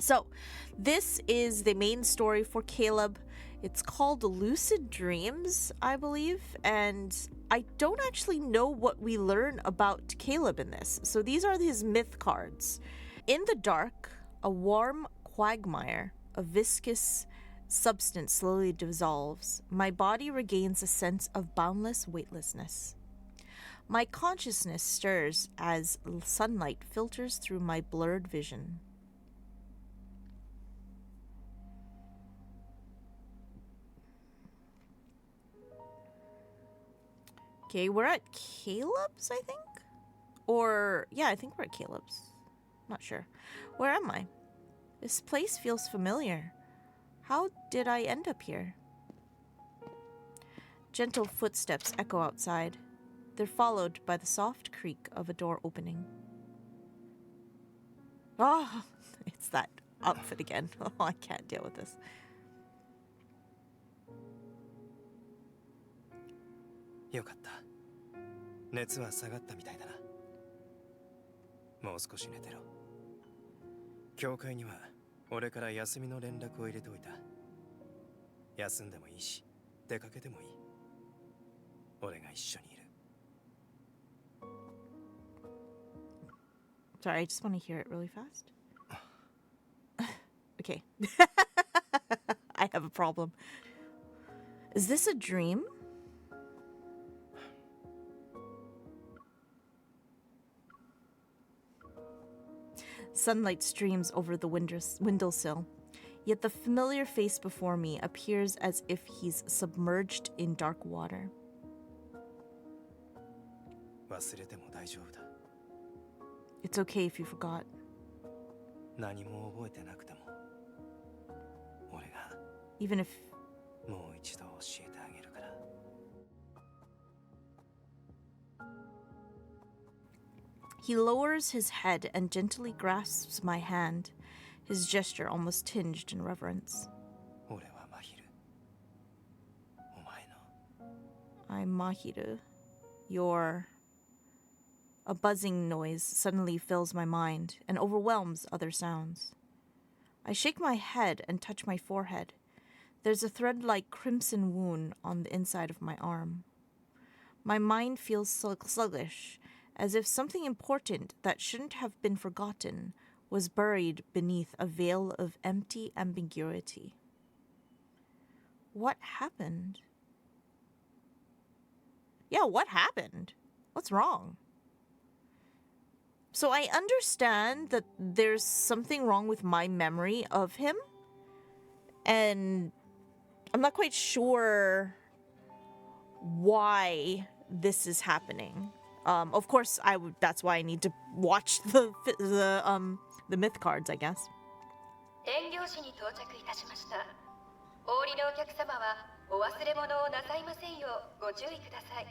So this is the main story for Caleb. It's called Lucid Dreams, I believe, and I don't actually know what we learn about Caleb in this. So these are his myth cards. In the dark, a warm quagmire of viscous substance slowly dissolves. My body regains a sense of boundless weightlessness. My consciousness stirs as sunlight filters through my blurred vision. Okay, we're at Caleb's, I think? Or, yeah, I think we're at Caleb's. Not sure. Where am I? This place feels familiar. How did I end up here? Gentle footsteps echo outside. They're followed by the soft creak of a door opening. Oh, it's that outfit again. Oh, I can't deal with this. よかった。熱は下がったみたいだな。もう少し寝てろ。教会には俺から休みの連絡を入れておいた。休んでもいいし、出かけてもいい。俺が一緒にいる。Sorry, I just want to hear it really fast. Okay. I have a problem. Is this a dream? Sunlight streams over the windowsill, yet the familiar face before me appears as if he's submerged in dark water. 忘れても大丈夫だ。 It's okay if you forgot. 何も覚えてなくても、俺が Even if もう一度教えてあげるから。 He lowers his head and gently grasps my hand, his gesture almost tinged in reverence. 俺はマヒル。お前の I'm Mahiru. You're... A buzzing noise suddenly fills my mind and overwhelms other sounds. I shake my head and touch my forehead. There's a thread-like crimson wound on the inside of my arm. My mind feels sluggish, as if something important that shouldn't have been forgotten was buried beneath a veil of empty ambiguity. What happened? Yeah, what happened? What's wrong? So I understand that there's something wrong with my memory of him, and I'm not quite sure why this is happening. Of course, that's why I need to watch the myth cards, I guess. 営業士に到着いたしました。お降りのお客様はお忘れ物をなさいませんようご注意ください。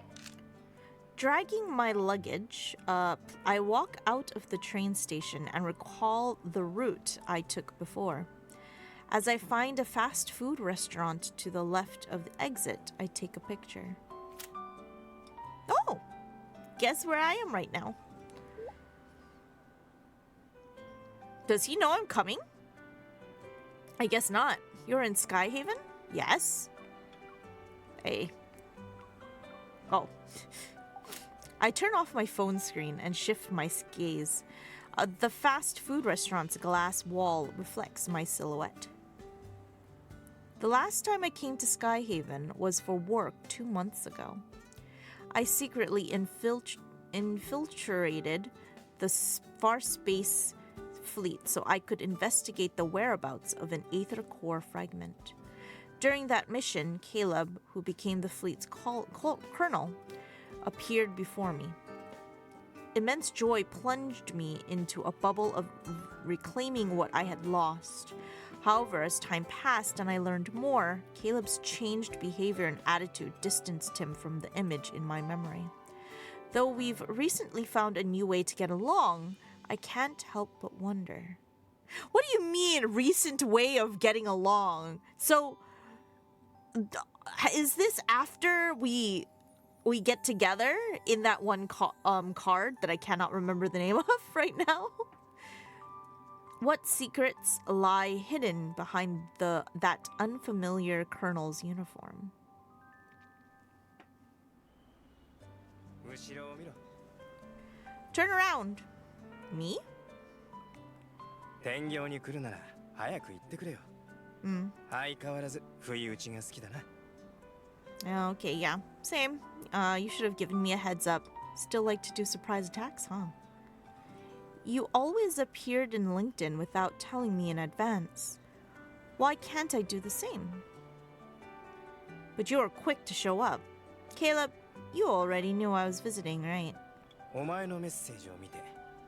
Dragging my luggage, I walk out of the train station and recall the route I took before. As I find a fast food restaurant to the left of the exit, I take a picture. Oh! Guess where I am right now? Does he know I'm coming? I guess not. You're in Skyhaven? Yes. Hey. Oh. I turn off my phone screen and shift my gaze. The fast food restaurant's glass wall reflects my silhouette. The last time I came to Skyhaven was for work 2 months ago. I secretly infiltrated the far space fleet so I could investigate the whereabouts of an aether core fragment. During that mission, Caleb, who became the fleet's colonel, appeared before me. Immense joy plunged me into a bubble of reclaiming what I had lost. However, as time passed and I learned more, Caleb's changed behavior and attitude distanced him from the image in my memory. Though we've recently found a new way to get along, I can't help but wonder. What do you mean, recent way of getting along? So, is this after we get together in that one card that I cannot remember the name of right now? What secrets lie hidden behind that unfamiliar colonel's uniform? 後ろを見ろ。 Turn around. Me? 天行に来るなら早く言ってくれよ。相変わらず不意打ちが好きだな。 Okay, yeah. Same. You should have given me a heads up. Still like to do surprise attacks, huh? You always appeared in LinkedIn without telling me in advance. Why can't I do the same? But you were quick to show up. Caleb, you already knew I was visiting, right? お前のメッセージを見て、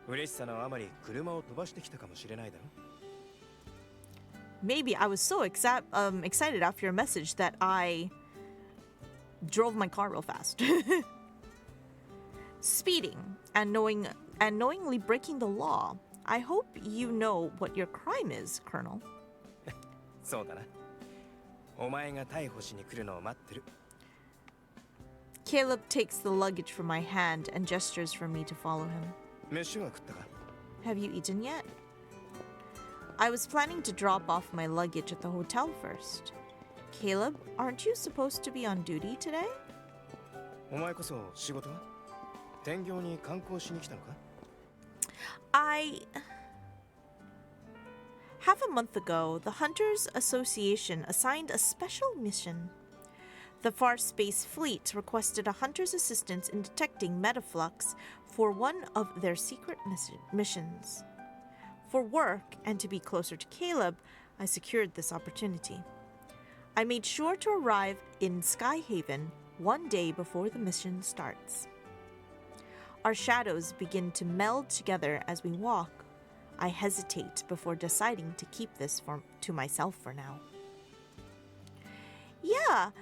嬉しさのあまり車を飛ばしてきたかもしれないだろ。 Maybe I was so excited after your message that I drove my car real fast. Speeding and knowingly breaking the law. I hope you know what your crime is, Colonel. そうだな。お前が逮捕しに来るのを待ってる。 Caleb takes the luggage from my hand and gestures for me to follow him. 飯は食ったか？ Have you eaten yet? I was planning to drop off my luggage at the hotel first. Caleb, aren't you supposed to be on duty today? お前こそ仕事は？天行に観光しに来たのか？ Half a month ago, the Hunters Association assigned a special mission. The Far Space Fleet requested a hunter's assistance in detecting metaflux for one of their secret missions. For work and to be closer to Caleb, I secured this opportunity. I made sure to arrive in Skyhaven one day before the mission starts. Our shadows begin to meld together as we walk. I hesitate before deciding to keep this to myself for now. Yeah,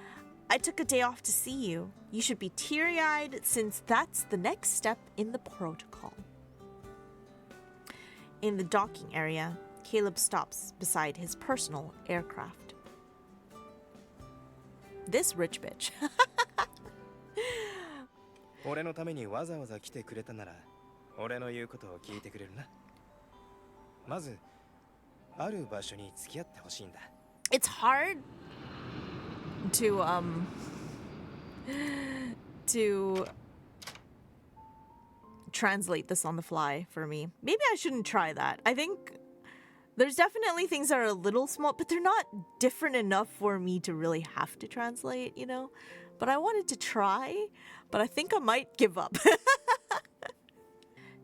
I took a day off to see you. You should be teary-eyed since that's the next step in the protocol. In the docking area, Caleb stops beside his personal aircraft. This rich bitch. 俺のためにわざわざ来てくれたなら、俺の言うことを聞いてくれるな。まず、ある場所に付き合ってほしいんだ。 It's hard to translate this on the fly for me. Maybe I shouldn't try that. I think there's definitely things that are a little small, but they're not different enough for me to really have to translate, you know? But I wanted to try, but I think I might give up.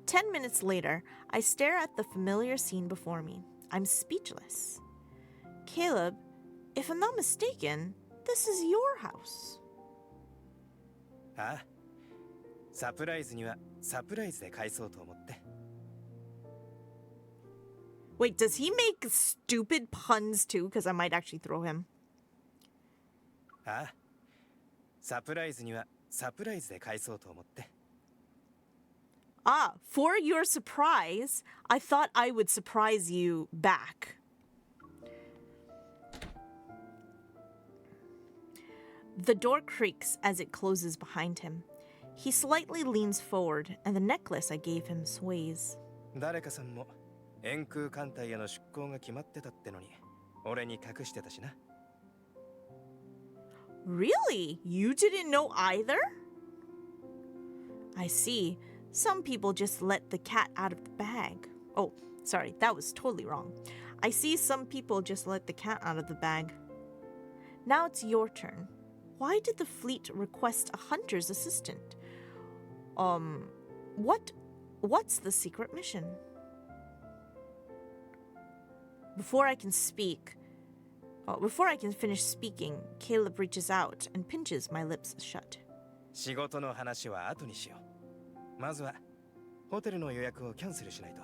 10 minutes later, I stare at the familiar scene before me. I'm speechless. Caleb, if I'm not mistaken, this is your house. ああ、サプライズにはサプライズで返そうと思って。 Wait, does he make stupid puns too? Because I might actually throw him. ああ、サプライズにはサプライズで返そうと思って。 Ah, for your surprise, I thought I would surprise you back. The door creaks as it closes behind him. He slightly leans forward, and the necklace I gave him sways. 誰かさんも円空艦隊への出航が決まってたってのに、俺に隠してたしな。 Really? You didn't know either? I see. Some people just let the cat out of the bag. Oh, sorry, that was totally wrong. I see some people just let the cat out of the bag. Now it's your turn. Why did the fleet request a hunter's assistant? What's the secret mission? Before I can finish speaking, Caleb reaches out and pinches my lips shut. 仕事の話は後にしよう。まずはホテルの予約をキャンセルしないと。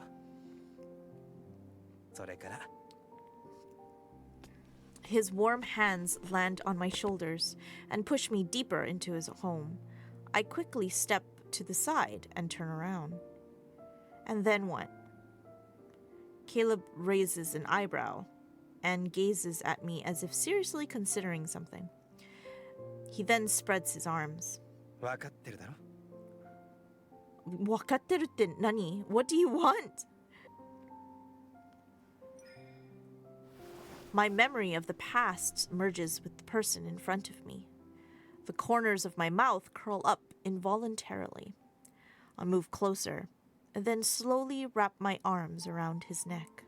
それから。 His warm hands land on my shoulders and push me deeper into his home. I quickly step to the side and turn around. And then what? Caleb raises an eyebrow and gazes at me as if seriously considering something. He then spreads his arms. 分かってるだろ? わかってるって何? What do you want? My memory of the past merges with the person in front of me. The corners of my mouth curl up involuntarily. I move closer, and then slowly wrap my arms around his neck.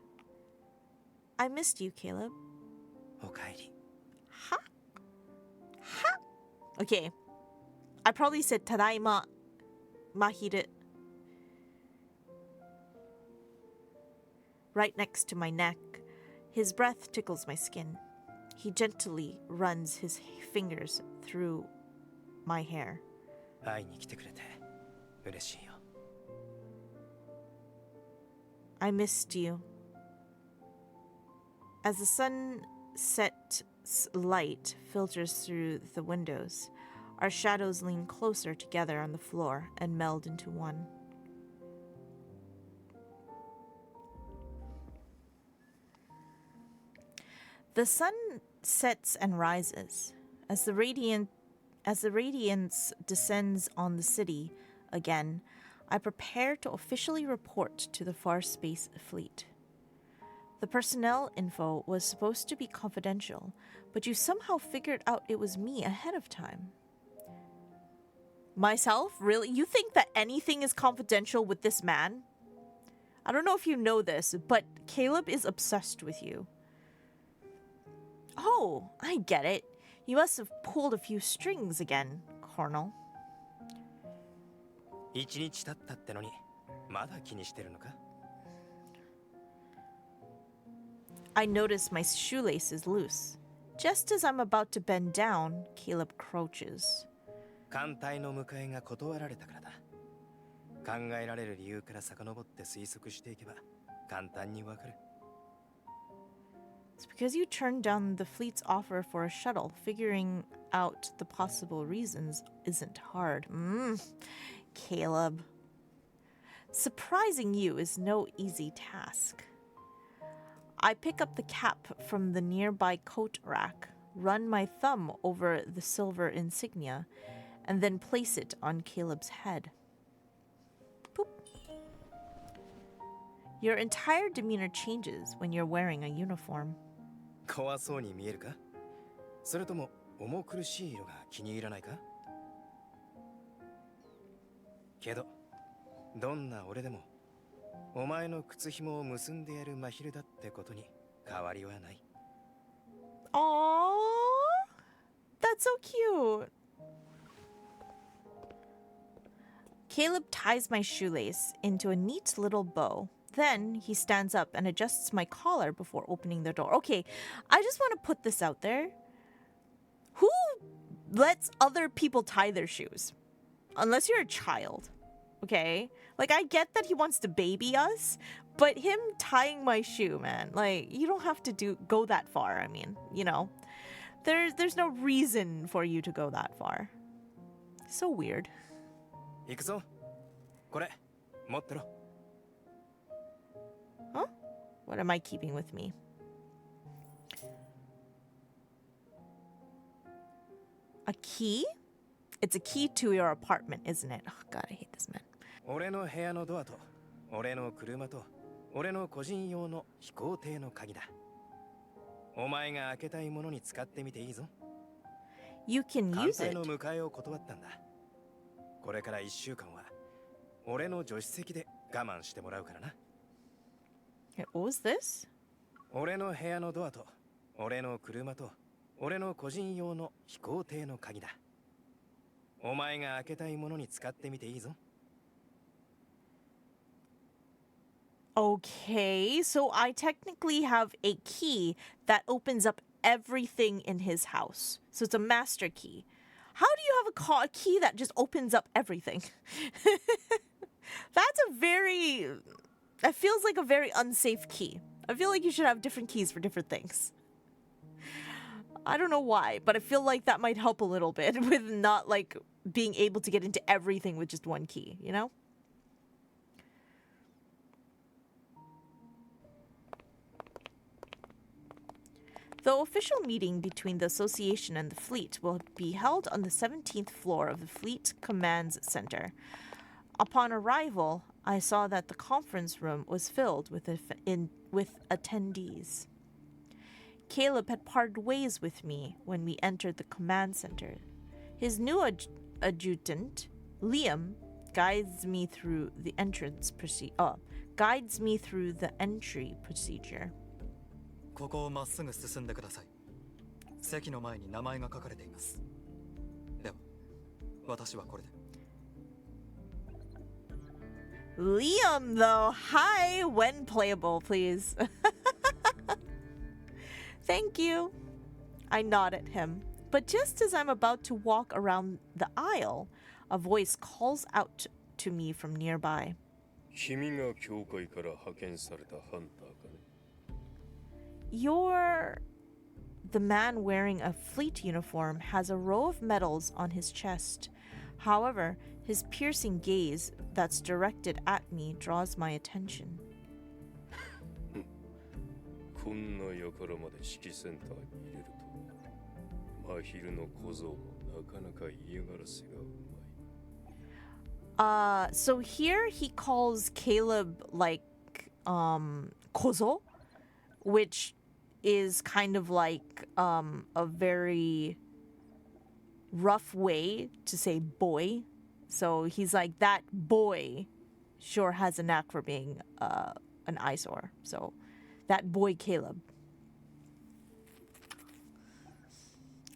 I missed you, Caleb. おかえり。 Ha? Ha? Okay. I probably said tadaima mahiru. Right next to my neck, his breath tickles my skin. He gently runs his fingers through my hair. 会いに来てくれて嬉しいよ。 I missed you. As the sunset light filters through the windows, our shadows lean closer together on the floor and meld into one. The sun sets and rises. As the radiance descends on the city again, I prepare to officially report to the Far Space Fleet. The personnel info was supposed to be confidential, but you somehow figured out it was me ahead of time. Myself? Really? You think that anything is confidential with this man? I don't know if you know this, but Caleb is obsessed with you. Oh, I get it. You must have pulled a few strings again, Colonel. 一日経ったってのにまだ気にしてるのか？ I notice my shoelace is loose. Just as I'm about to bend down, Caleb crouches. 艦隊の迎えが断られたからだ。考えられる理由から遡って推測していけば簡単にわかる。 It's because you turned down the fleet's offer for a shuttle. Figuring out the possible reasons isn't hard. Caleb. Surprising you is no easy task. I pick up the cap from the nearby coat rack, run my thumb over the silver insignia, and then place it on Caleb's head. Boop. Your entire demeanor changes when you're wearing a uniform. 怖そうに見えるか？それとも重苦しい色が気に入らないか？けど、どんな俺でもお前の靴紐を結んでやる真昼だってことに変わりはない。 Aww, that's so cute. Caleb ties my shoelace into a neat little bow. Then he stands up and adjusts my collar before opening the door. Okay, I just want to put this out there. Who lets other people tie their shoes? Unless you're a child, okay? Like, I get that he wants to baby us, but him tying my shoe, man, like, you don't have to go that far. I mean, you know, there's no reason for you to go that far. So weird. 行くぞ。これ持ってろ。 Huh? What am I keeping with me? A key? It's a key to your apartment, isn't it? Oh god, I hate this man. 俺の部屋のドアと俺の車と俺の個人用の飛行艇の鍵だ。お前が開けたいものに使ってみていいぞ。 You can 艦 use 隊 it. の迎えを断ったんだ。これから1週間は俺の助手席で我慢してもらうからな。 What was this? 俺の部屋のドアと俺の車と俺の個人用の飛行艇の鍵だ。お前が開けたいものに使ってみていいぞ。 Okay, so I technically have a key that opens up everything in his house. So it's a master key. How do you have a key that just opens up everything? That's a very... That feels like a very unsafe key. I feel like you should have different keys for different things. I don't know why, but I feel like that might help a little bit with not, like, being able to get into everything with just one key, you know? The official meeting between the association and the fleet will be held on the 17th floor of the Fleet Command Center. Upon arrival, I saw that the conference room was filled with attendees. Caleb had parted ways with me when we entered the command center. His new adjutant, Liam, guides me through the entry procedure. ここをまっすぐ進んでください。席の前に名前が書かれています。では、私はこれで。Liam, though, hi, when playable, please. Thank you. I nod at him, but just as I'm about to walk around the aisle, a voice calls out to me from nearby. 君が教会から派遣されたハンターかね? You're... The man wearing a fleet uniform has a row of medals on his chest. However, his piercing gaze that's directed at me draws my attention. こんな輩まで指揮センターに入れるとは、真昼の小僧もなかなか嫌がらせがうまい。 So here he calls Caleb like kozo, which is kind of like a very rough way to say boy. So he's like, that boy sure has a knack for being an eyesore. So that boy Caleb.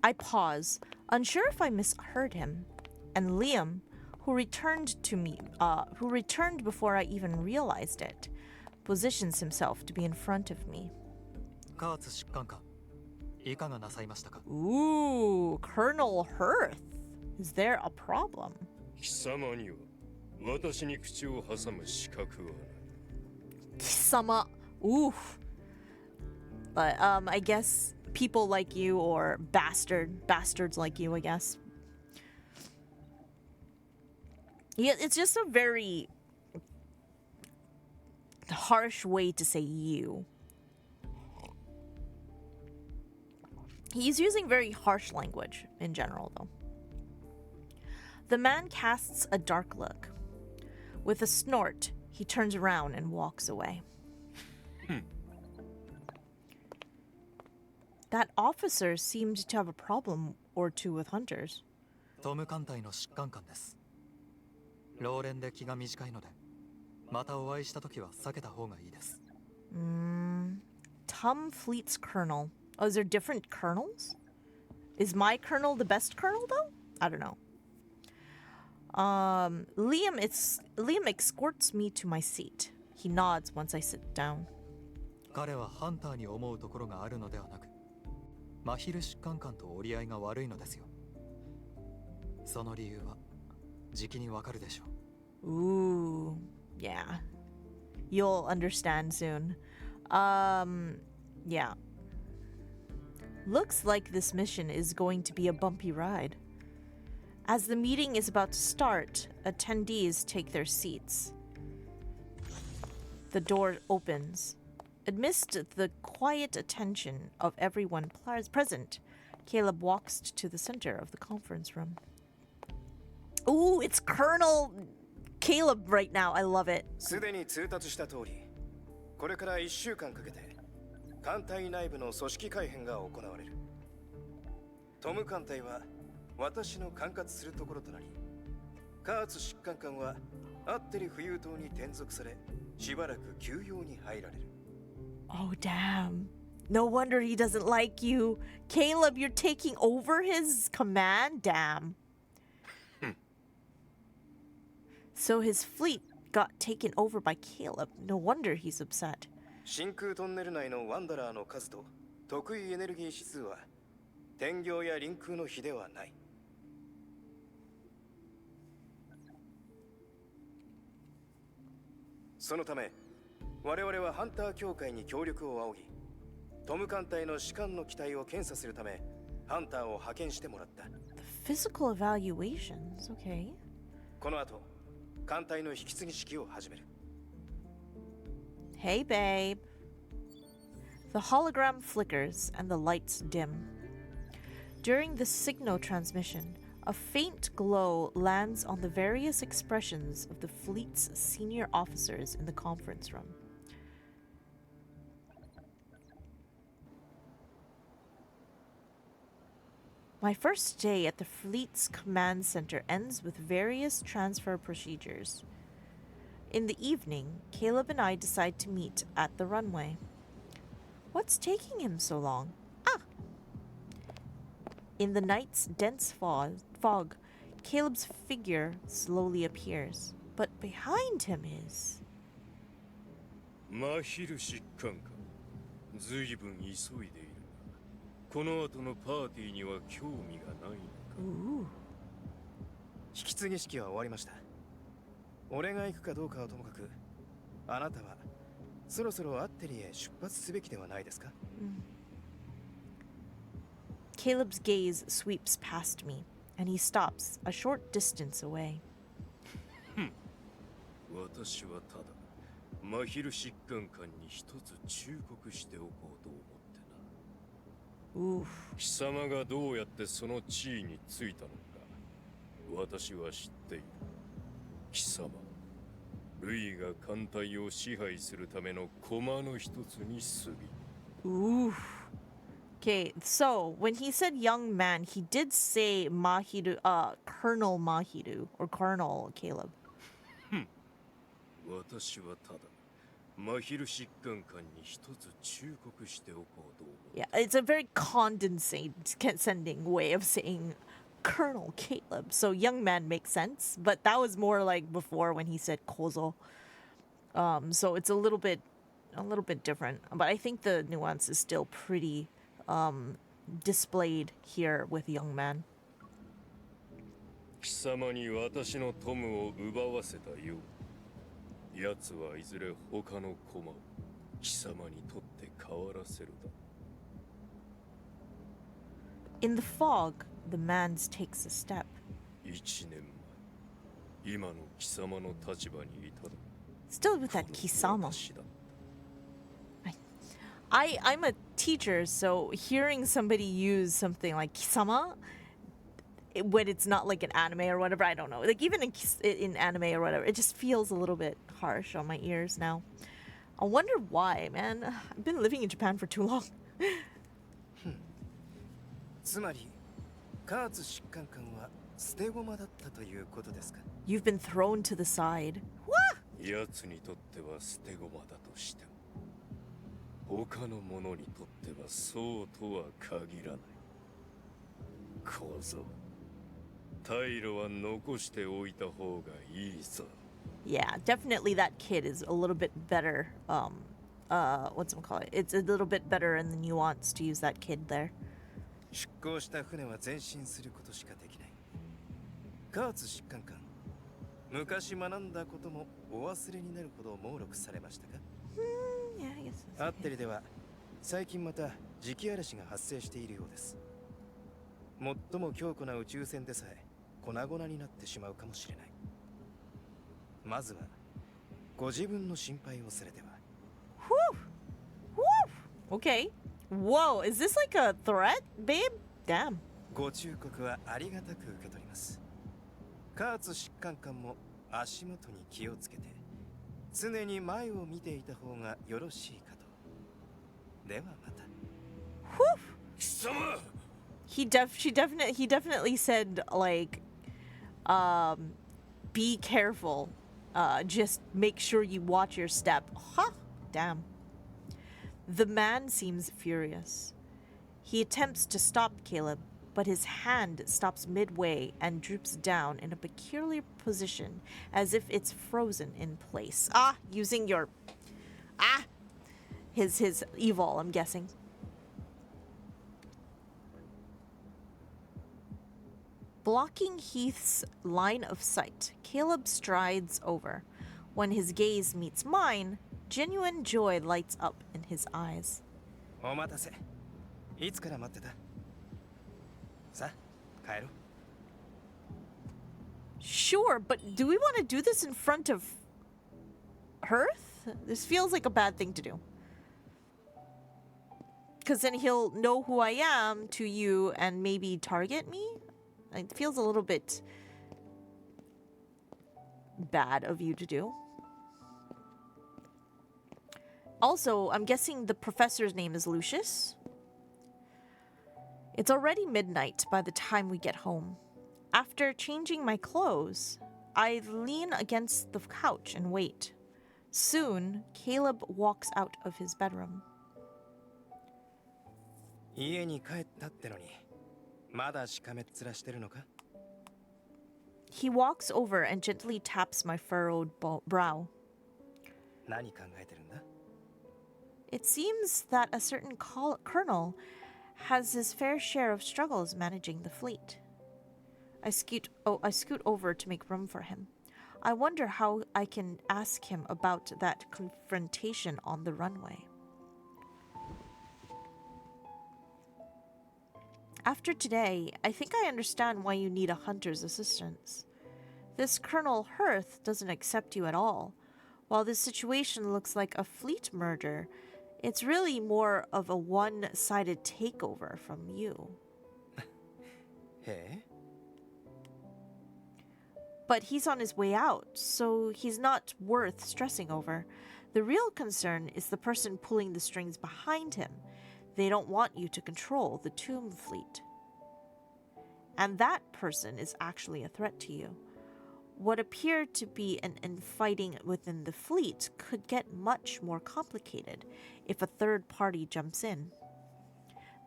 I pause, unsure if I misheard him, and Liam, who returned before I even realized it, positions himself to be in front of me. 加圧疾患官、いかがなさいましたか? Ooh, Colonel Hearth. Is there a problem? 貴様には私に口を挟む資格はない。 Kisama. Oof. But I guess people like you, or bastards like you, I guess. Yeah, it's just a very harsh way to say you. He's using very harsh language in general, though. The man casts a dark look. With a snort, he turns around and walks away. That officer seemed to have a problem or two with hunters. トム艦隊の疾患官です。老練で気が短いので、またお会いしたときは避けた方がいいです。Tom Fleet's colonel. Oh, is there different colonels? Is my colonel the best colonel, though? I don't know. Liam escorts me to my seat. He nods once I sit down. 彼はハンターに思うところがあるのではなく、真昼疾患官と折り合いが悪いのですよ。その理由はじきにわかるでしょう。Ooh, yeah. You'll understand soon. Yeah. Looks like this mission is going to be a bumpy ride. As the meeting is about to start, attendees take their seats. The door opens. Amidst the quiet attention of everyone present, Caleb walks to the center of the conference room. Ooh, it's Colonel Caleb right now. I love it. すでに通達した通り、これから1週間かけて艦隊内部の組織改編が行われる。トム艦隊は私の管轄するところとなり、加圧疾患官はアッテリ浮遊島に転属され、しばらく休養に入られる。Oh, damn. No wonder he doesn't like you. Caleb, you're taking over his command? Damn. So his fleet got taken over by Caleb. No wonder he's upset. 真空トンネル内のワンダラーの数と得意エネルギー指数は天行や臨空の比ではない。そのため我々はハンター協会に協力を仰ぎ、トム艦隊の士官の機体を検査するためハンターを派遣してもらった。The physical evaluations, okay. この後艦隊の引き継ぎ式を始める。Hey, babe. The hologram flickers and the lights dim. During the signal transmission, a faint glow lands on the various expressions of the fleet's senior officers in the conference room. My first day at the fleet's command center ends with various transfer procedures. In the evening, Caleb and I decide to meet at the runway. What's taking him so long? In the night's dense fog, Caleb's figure slowly appears, but behind him is... マヒル疾患か。ずいぶん急いでいるが、この後のパーティーには興味がないのか。Ooh. 引き継ぎ式は終わりました。俺が行くかどうかはともかく、あなたはそろそろアッテリへ出発すべきではないですか？ Caleb's gaze sweeps past me, and he stops a short distance away. 私はただマヒル疾患官に一つ忠告しておこうと思ってな。 Oof. 貴様がどうやってその地位についたのか、私は知っている。貴様、ルイが艦隊を支配するための駒の一つに過ぎ。 Oof. Okay, so when he said young man, he did say Mahiru, Colonel Mahiru, or Colonel Caleb. 私はただマヒル疾患官に一つ忠告しておこうと思う。 Yeah, it's a very condescending way of saying Colonel Caleb. So young man makes sense, but that was more like before when he said Kozo. So it's a little bit different, but I think the nuance is still pretty displayed here with young man. 貴様に私のトムを奪わせたよう。奴はいずれ他の駒を貴様にとって変わらせるだ。 In the fog, the man takes a step. 1年前、今の貴様の立場にいただ。 Still with that kisama. 私だ。 I'm a teacher, so hearing somebody use something like kisama when it's not like an anime or whatever, I don't know. Like even in anime or whatever, it just feels a little bit harsh on my ears now. I wonder why, man. I've been living in Japan for too long. つまり、カーツ疾患官は捨て駒だったということですか？ You've been thrown to the side. What? 奴にとっては捨て駒だとしても、他の者にとってはそうとは限らない。小僧、退路は残しておいた方がいいぞ。 Yeah, definitely that kid is a little bit better. Whatchamacallit? It's a little bit better in the nuance to use that kid there. 出港した船は前進することしかできない。カーツ疾患官、昔学んだこともお忘れになるほど猛録されましたか？ Yeah, I guess that's アッテリでは最近また磁気嵐が発生しているようです。最も強固な宇宙船でさえ粉々になってしまうかもしれない。まずはご自分の心配をされては。 Whew. Okay. Whoa, is this like a threat, babe? Damn. ご忠告はありがたく受け取ります。カーツ疾患官も足元に気をつけて常に前を見ていた方がよろしいかと。ではまた。 Whew. 貴様、 He definitely said like, be careful. Just make sure you watch your step. Huh? Damn. The man seems furious. He attempts to stop Caleb, but his hand stops midway and droops down in a peculiar position, as if it's frozen in place. Using your his evil, I'm guessing. Blocking Heath's line of sight, Caleb strides over. When his gaze meets mine, genuine joy lights up in his eyes. お待たせ。いつから待ってた？さあ、帰ろう。 Sure, but do we want to do this in front of Hearth? This feels like a bad thing to do. Because then he'll know who I am to you and maybe target me? It feels a little bit bad of you to do. Also, I'm guessing the professor's name is Lucius. It's already midnight by the time we get home. After changing my clothes, I lean against the couch and wait. Soon, Caleb walks out of his bedroom. 家に帰ったってのに、まだしかめっ面してるのか? He walks over and gently taps my furrowed brow. 何考えてるんだ? It seems that a certain colonel has his fair share of struggles managing the fleet. I scoot over to make room for him. I wonder how I can ask him about that confrontation on the runway. After today, I think I understand why you need a hunter's assistance. This Colonel Hearth doesn't accept you at all. While this situation looks like a fleet murder, it's really more of a one-sided takeover from you. Hey? But he's on his way out, so he's not worth stressing over. The real concern is the person pulling the strings behind him. They don't want you to control the tomb fleet. And that person is actually a threat to you. What appeared to be an infighting within the fleet could get much more complicated if a third party jumps in.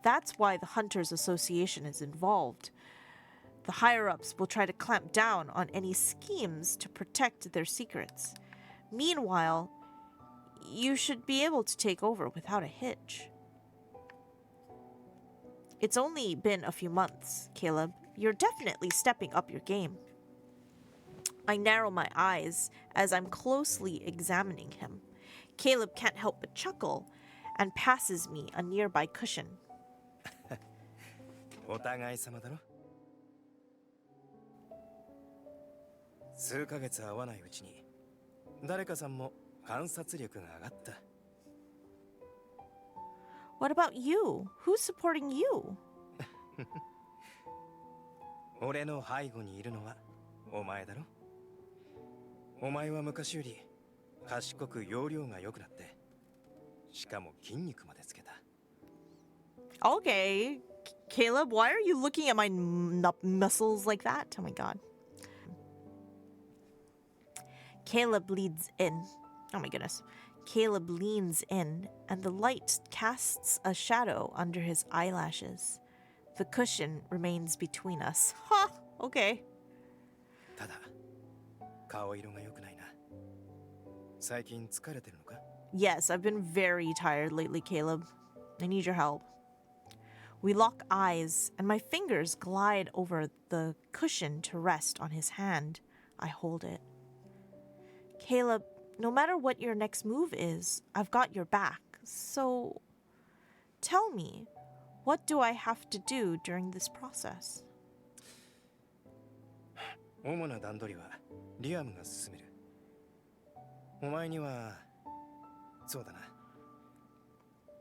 That's why the Hunters Association is involved. The higher-ups will try to clamp down on any schemes to protect their secrets. Meanwhile, you should be able to take over without a hitch. It's only been a few months, Caleb. You're definitely stepping up your game. I narrow my eyes as I'm closely examining him. Caleb can't help but chuckle and passes me a nearby cushion. お互い様だろ? 数ヶ月会わないうちに、誰かさんも観察力が上がった。 What about you? Who's supporting you? 俺の背後にいるのはお前だろ? お前は昔より賢く要領が良くなって、しかも筋肉までつけた。 Okay, Caleb, why are you looking at my muscles like that? Oh my god. Caleb leads in. Oh my goodness. Caleb leans in, and the light casts a shadow under his eyelashes. The cushion remains between us. Ha! Okay. ただ、顔色が良くないな。最近疲れてるのか? Yes, I've been very tired lately, Caleb. I need your help. We lock eyes, and my fingers glide over the cushion to rest on his hand. I hold it. Caleb, no matter what your next move is, I've got your back. So, tell me, what do I have to do during this process? 主な段取りはリアムが進める。お前には、そうだな。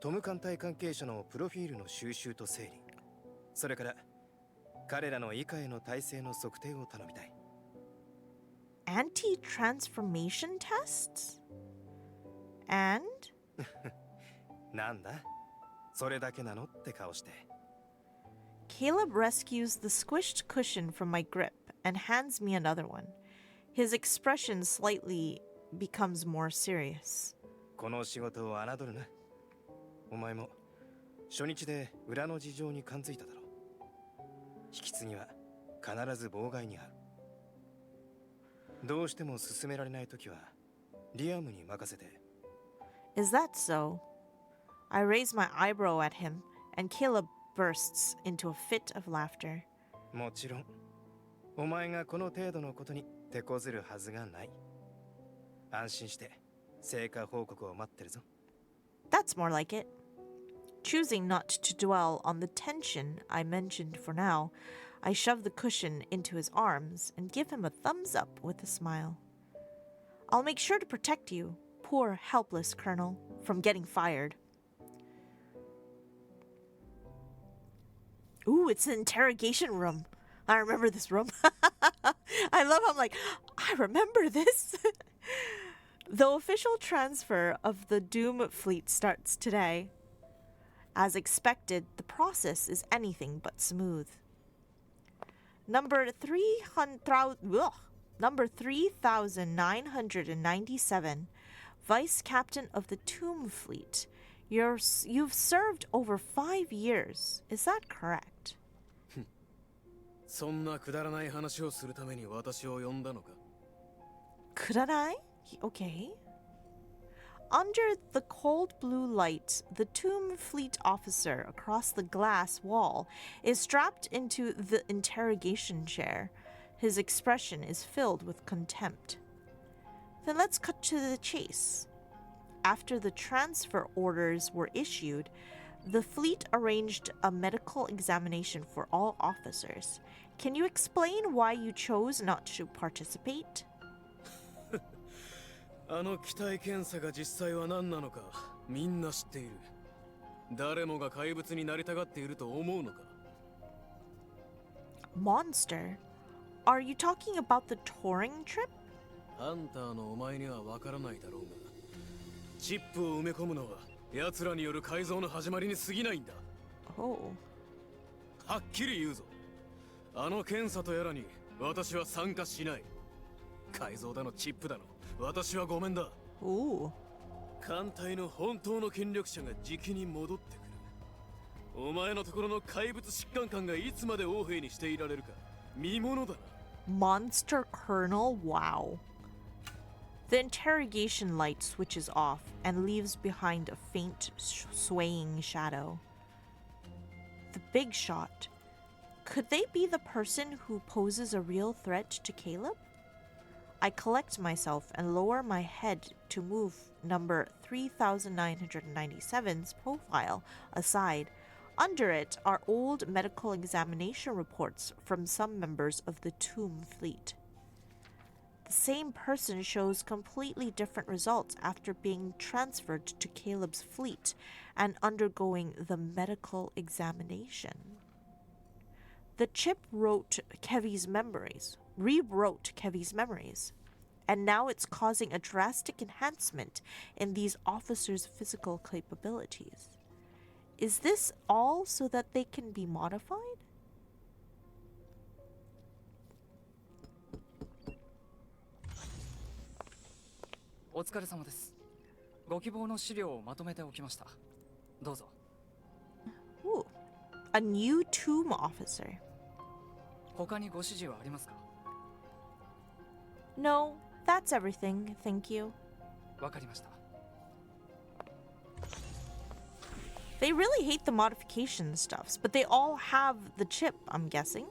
トム艦隊関係者のプロフィールの収集と整理。それから、彼らの以下への体制の測定を頼みたい。Anti-transformation tests? And? なんだ? それだけなのって顔して。 Caleb rescues the squished cushion from my grip and hands me another one. His expression slightly becomes more serious. この仕事を侮るな。お前も初日で裏の事情に感づいただろう。引き継ぎは必ず妨害に遭う。どうしても進められないときはリアムに任せて。 Is that so? I raise my eyebrow at him, and Caleb bursts into a fit of laughter. もちろん、お前がこの程度のことに手こずるはずがない。安心して成果報告を待ってるぞ。 That's more like it. Choosing not to dwell on the tension I mentioned for now, I shove the cushion into his arms and give him a thumbs up with a smile. I'll make sure to protect you, poor helpless colonel, from getting fired. Ooh, it's an interrogation room. I remember this room. I love how I'm like, I remember this. The official transfer of the Doom fleet starts today. As expected, the process is anything but smooth. Number 3997, Vice Captain of the Tomb Fleet. You've served over 5 years. Is that correct? そんなくだらない話をするために私を呼んだのか? Kuranai? Okay. Under the cold blue light, the Tomb Fleet officer across the glass wall is strapped into the interrogation chair. His expression is filled with contempt. Then let's cut to the chase. After the transfer orders were issued, the fleet arranged a medical examination for all officers. Can you explain why you chose not to participate? あの機体検査が実際は何なのかみんな知っている。誰もが怪物になりたがっていると思うのか? Monster? Are you talking about the touring trip? ハンターのお前にはわからないだろうが、チップを埋め込むのは奴らによる改造の始まりに過ぎないんだ。Oh. はっきり言うぞ。あの検査とやらに私は参加しない。改造だのチップだの、私はごめんだ。Ooh. 艦隊の本当の権力者がじきに戻ってくる。お前のところの怪物疾患官がいつまで横兵にしていられるか見ものだな。Monster Colonel? Wow. The interrogation light switches off and leaves behind a faint, swaying shadow. The big shot. Could they be the person who poses a real threat to Caleb? I collect myself and lower my head to move number 3997's profile aside. Under it are old medical examination reports from some members of the Tomb Fleet. The same person shows completely different results after being transferred to Caleb's fleet and undergoing the medical examination. The chip rewrote Kevy's memories, and now it's causing a drastic enhancement in these officers' physical capabilities. Is this all so that they can be modified? お疲れ様です。ご希望の資料をまとめておきました。どうぞ。Ooh, a new tomb officer. 他にご指示はありますか? No, that's everything, thank you. わかりました。They really hate the modification stuffs, but they all have the chip, I'm guessing.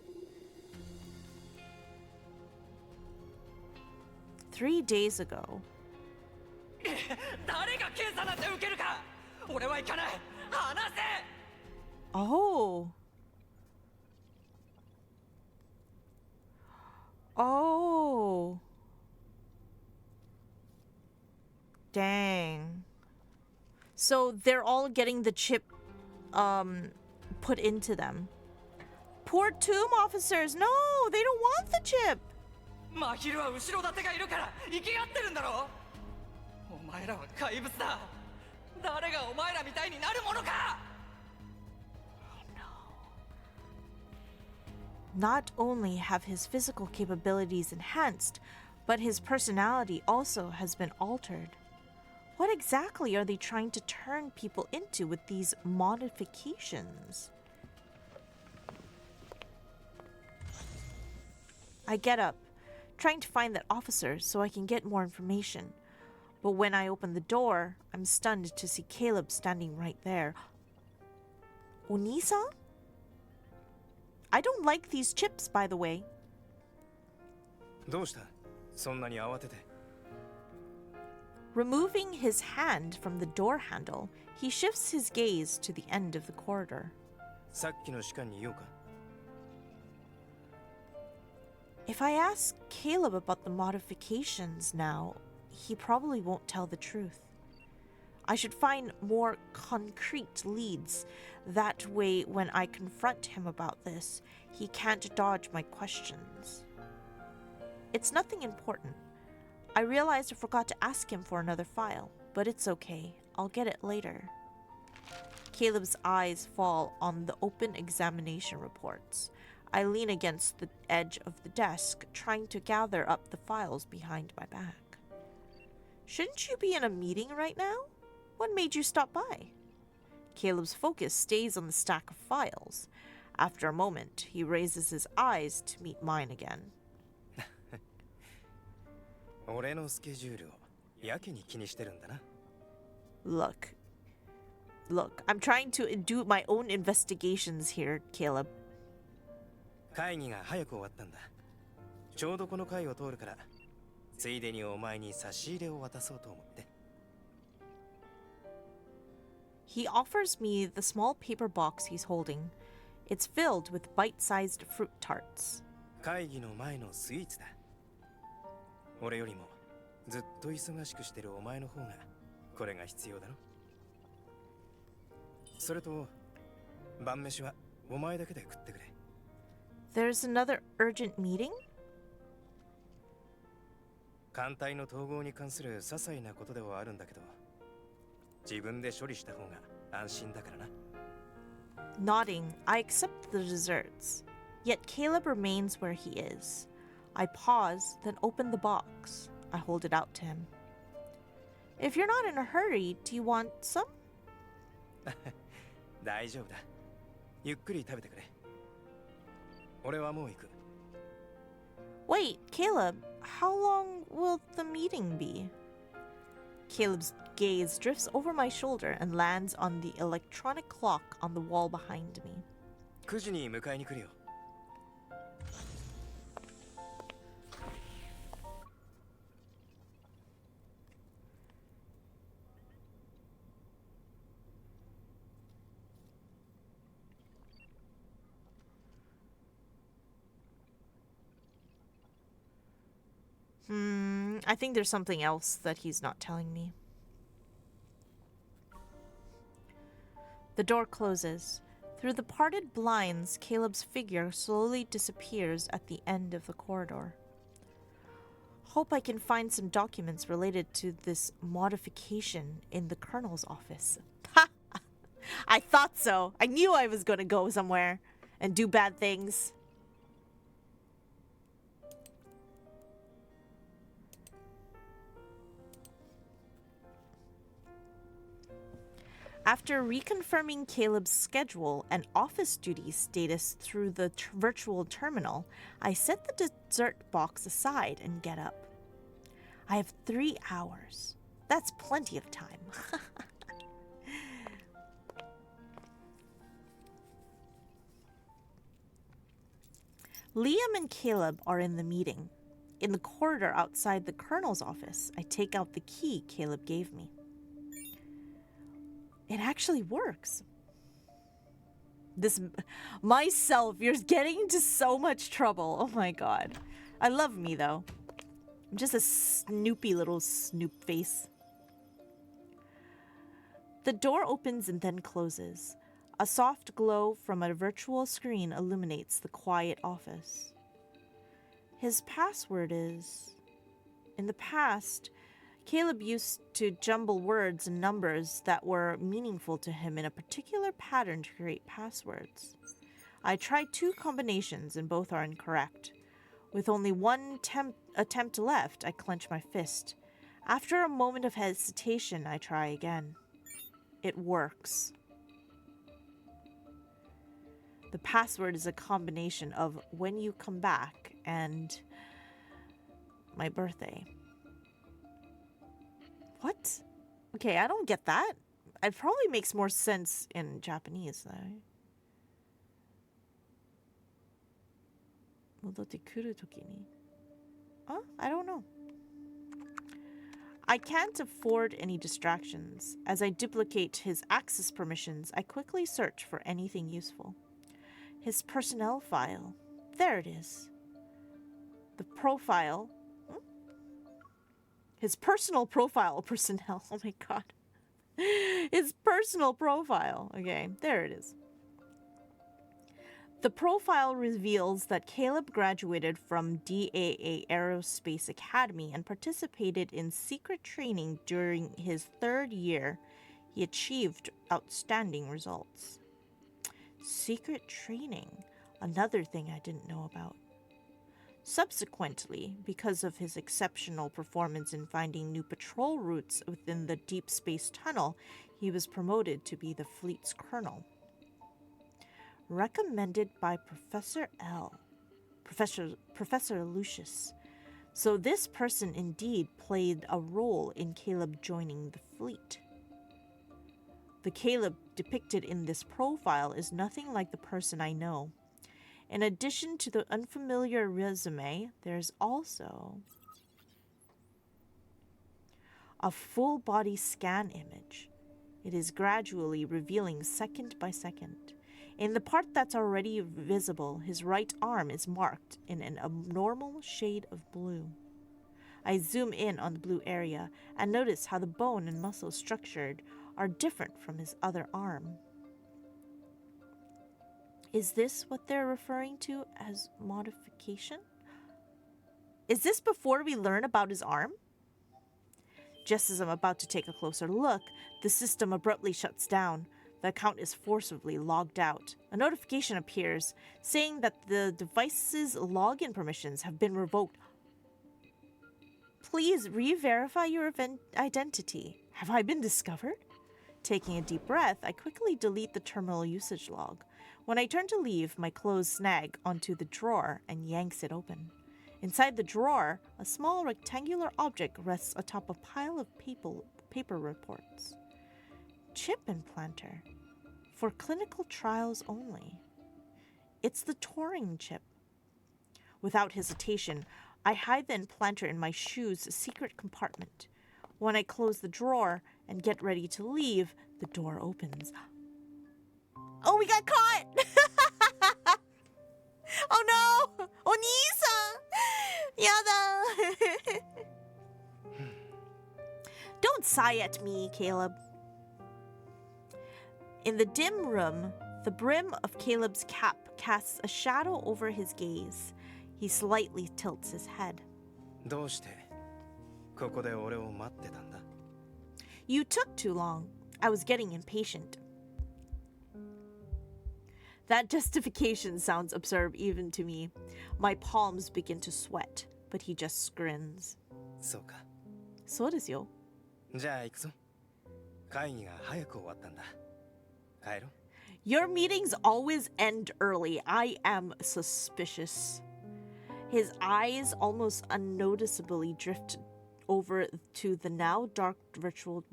3 days ago. 誰が検査なんて受けるか。俺は行かない。話せ。Oh. Oh. Dang. So they're all getting the chip put into them. Poor tomb officers. No, they don't want the chip. マヒルは後ろ盾がいるから生きがってるんだろ。お前らは怪物だ。誰がお前らみたいになるものか。Not only have his physical capabilities enhanced, but his personality also has been altered. What exactly are they trying to turn people into with these modifications? I get up, trying to find that officer so I can get more information. But when I open the door, I'm stunned to see Caleb standing right there. Onisa? I don't like these chips, by the way. どうした? そんなに慌てて. Removing his hand from the door handle, he shifts his gaze to the end of the corridor. さっきの士官に言おうか? If I ask Caleb about the modifications now, he probably won't tell the truth. I should find more concrete leads. That way, when I confront him about this, he can't dodge my questions. It's nothing important. I realized I forgot to ask him for another file, but it's okay. I'll get it later. Caleb's eyes fall on the open examination reports. I lean against the edge of the desk, trying to gather up the files behind my back. Shouldn't you be in a meeting right now? What made you stop by? Caleb's focus stays on the stack of files. After a moment, he raises his eyes to meet mine again. 俺のスケジュールをやけに気にしてるんだな。Look, I'm trying to do my own investigations here, Caleb. 会議が早く終わったんだ。ちょうどこの会を通るから、ついでにお前に差し入れを渡そうと思って。He offers me the small paper box he's holding. It's filled with bite-sized fruit tarts. 会議の前のスイーツだ。俺よりもずっと忙しくしてるお前の方がこれが必要だろ。それと晩飯はお前だけで食ってくれ。There's another urgent meeting? 艦隊の統合に関する些細なことではあるんだけど、自分で処理した方が安心だからな。Nodding, I accept the desserts. Yet Caleb remains where he is. I pause, then open the box. I hold it out to him. If you're not in a hurry, do you want some? 大丈夫だ。ゆっくり食べてくれ。俺はもう行く。Wait, Caleb, how long will the meeting be? Caleb's gaze drifts over my shoulder and lands on the electronic clock on the wall behind me. 9時に迎えに来るよ。I think there's something else that he's not telling me. The door closes. Through the parted blinds, Caleb's figure slowly disappears at the end of the corridor. Hope I can find some documents related to this modification in the colonel's office. Ha! I thought so. I knew I was going to go somewhere and do bad things. After reconfirming Caleb's schedule and office duty status through the virtual terminal, I set the dessert box aside and get up. I have 3 hours. That's plenty of time. Liam and Caleb are in the meeting. In the corridor outside the colonel's office, I take out the key Caleb gave me. It actually works. Myself, you're getting into so much trouble. Oh my god. I love me though. I'm just a snoopy little snoop face. The door opens and then closes. A soft glow from a virtual screen illuminates the quiet office. His password is... In the past, Caleb used to jumble words and numbers that were meaningful to him in a particular pattern to create passwords. I tried 2 combinations and both are incorrect. With only one attempt left, I clench my fist. After a moment of hesitation, I try again. It works. The password is a combination of when you come back and my birthday. What? Okay, I don't get that. It probably makes more sense in Japanese, though. 戻ってくるときに. I don't know. I can't afford any distractions. As I duplicate his access permissions, I quickly search for anything useful. His personnel file. There it is. The profile. His personal profile personnel. Oh my god. His personal profile. Okay, there it is. The profile reveals that Caleb graduated from DAA Aerospace Academy and participated in secret training during his 3rd year. He achieved outstanding results. Secret training, another thing I didn't know about. Subsequently, because of his exceptional performance in finding new patrol routes within the Deep Space Tunnel, he was promoted to be the fleet's colonel. Recommended by Professor Lucius. So this person indeed played a role in Caleb joining the fleet. The Caleb depicted in this profile is nothing like the person I know. In addition to the unfamiliar resume, there's also a full body scan image. It is gradually revealing second by second. In the part that's already visible, his right arm is marked in an abnormal shade of blue. I zoom in on the blue area and notice how the bone and muscle structured are different from his other arm. Is this what they're referring to as modification? Is this before we learn about his arm? Just as I'm about to take a closer look, the system abruptly shuts down. The account is forcibly logged out. A notification appears saying that the device's login permissions have been revoked. Please re-verify your identity. Have I been discovered? Taking a deep breath, I quickly delete the terminal usage log. When I turn to leave, my clothes snag onto the drawer and yanks it open. Inside the drawer, a small rectangular object rests atop a pile of paper reports. Chip implanter. For clinical trials only. It's the Turing chip. Without hesitation, I hide the implanter in my shoe's secret compartment. When I close the drawer and get ready to leave, the door opens. Oh, we got caught! Oh no! Oni-san! Yada! Don't sigh at me, Caleb. In the dim room, the brim of Caleb's cap casts a shadow over his gaze. He slightly tilts his head. どうしてここで俺を待ってたんだ? You took too long. I was getting impatient. That justification sounds absurd even to me. My palms begin to sweat, but he just grins. そうか。そうですよ。じゃあ行くぞ。会議が早く終わったんだ。帰ろう。Your meetings always end early. I am suspicious. His eyes almost unnoticeably drift over to the now dark virtual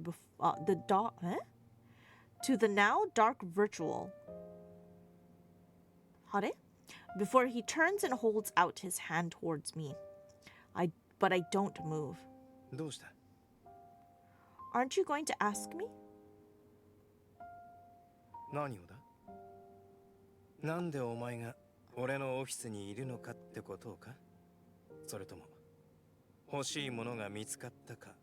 to the now dark virtual. Hare? Before he turns and holds out his hand towards me. But I don't move. どうした? Aren't you going to ask me? 何をだ? なんでお前が俺のオフィスにいるのかってことか? それとも欲しいものが見つかったか?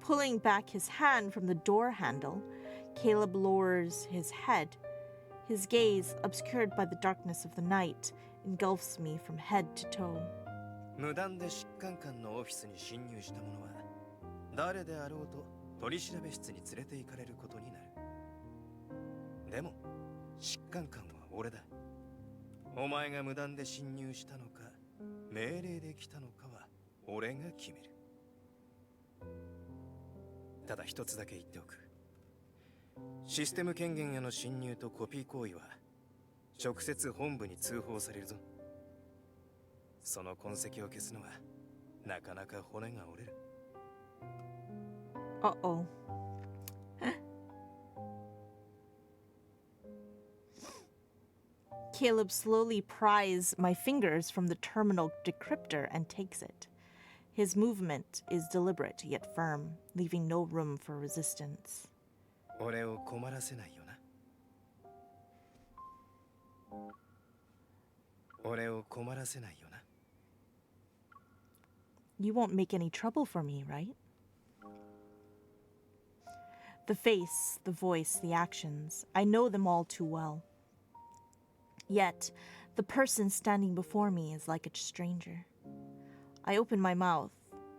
Pulling back his hand from the door handle, Caleb lowers his head. His gaze, obscured by the darkness of the night, engulfs me from head to toe. 無断で疾患官のオフィスに侵入した者は誰であろうと取り調べ室に連れて行かれることになる。でも疾患官は俺だ。お前が無断で侵入したのか命令で来たのかは俺が決める。ただ一つだけ言っておく。システム権限への侵入とコピー行為は直接本部に通報されるぞ。その痕跡を消すのはなかなか骨が折れる。Uh-oh. Caleb slowly pries my fingers from the terminal decryptor and takes it. His movement is deliberate yet firm, leaving no room for resistance. 俺を困らせないよな。俺を困らせないよな。You won't make any trouble for me, right? The face, the voice, the actions, I know them all too well. Yet, the person standing before me is like a stranger. I open my mouth,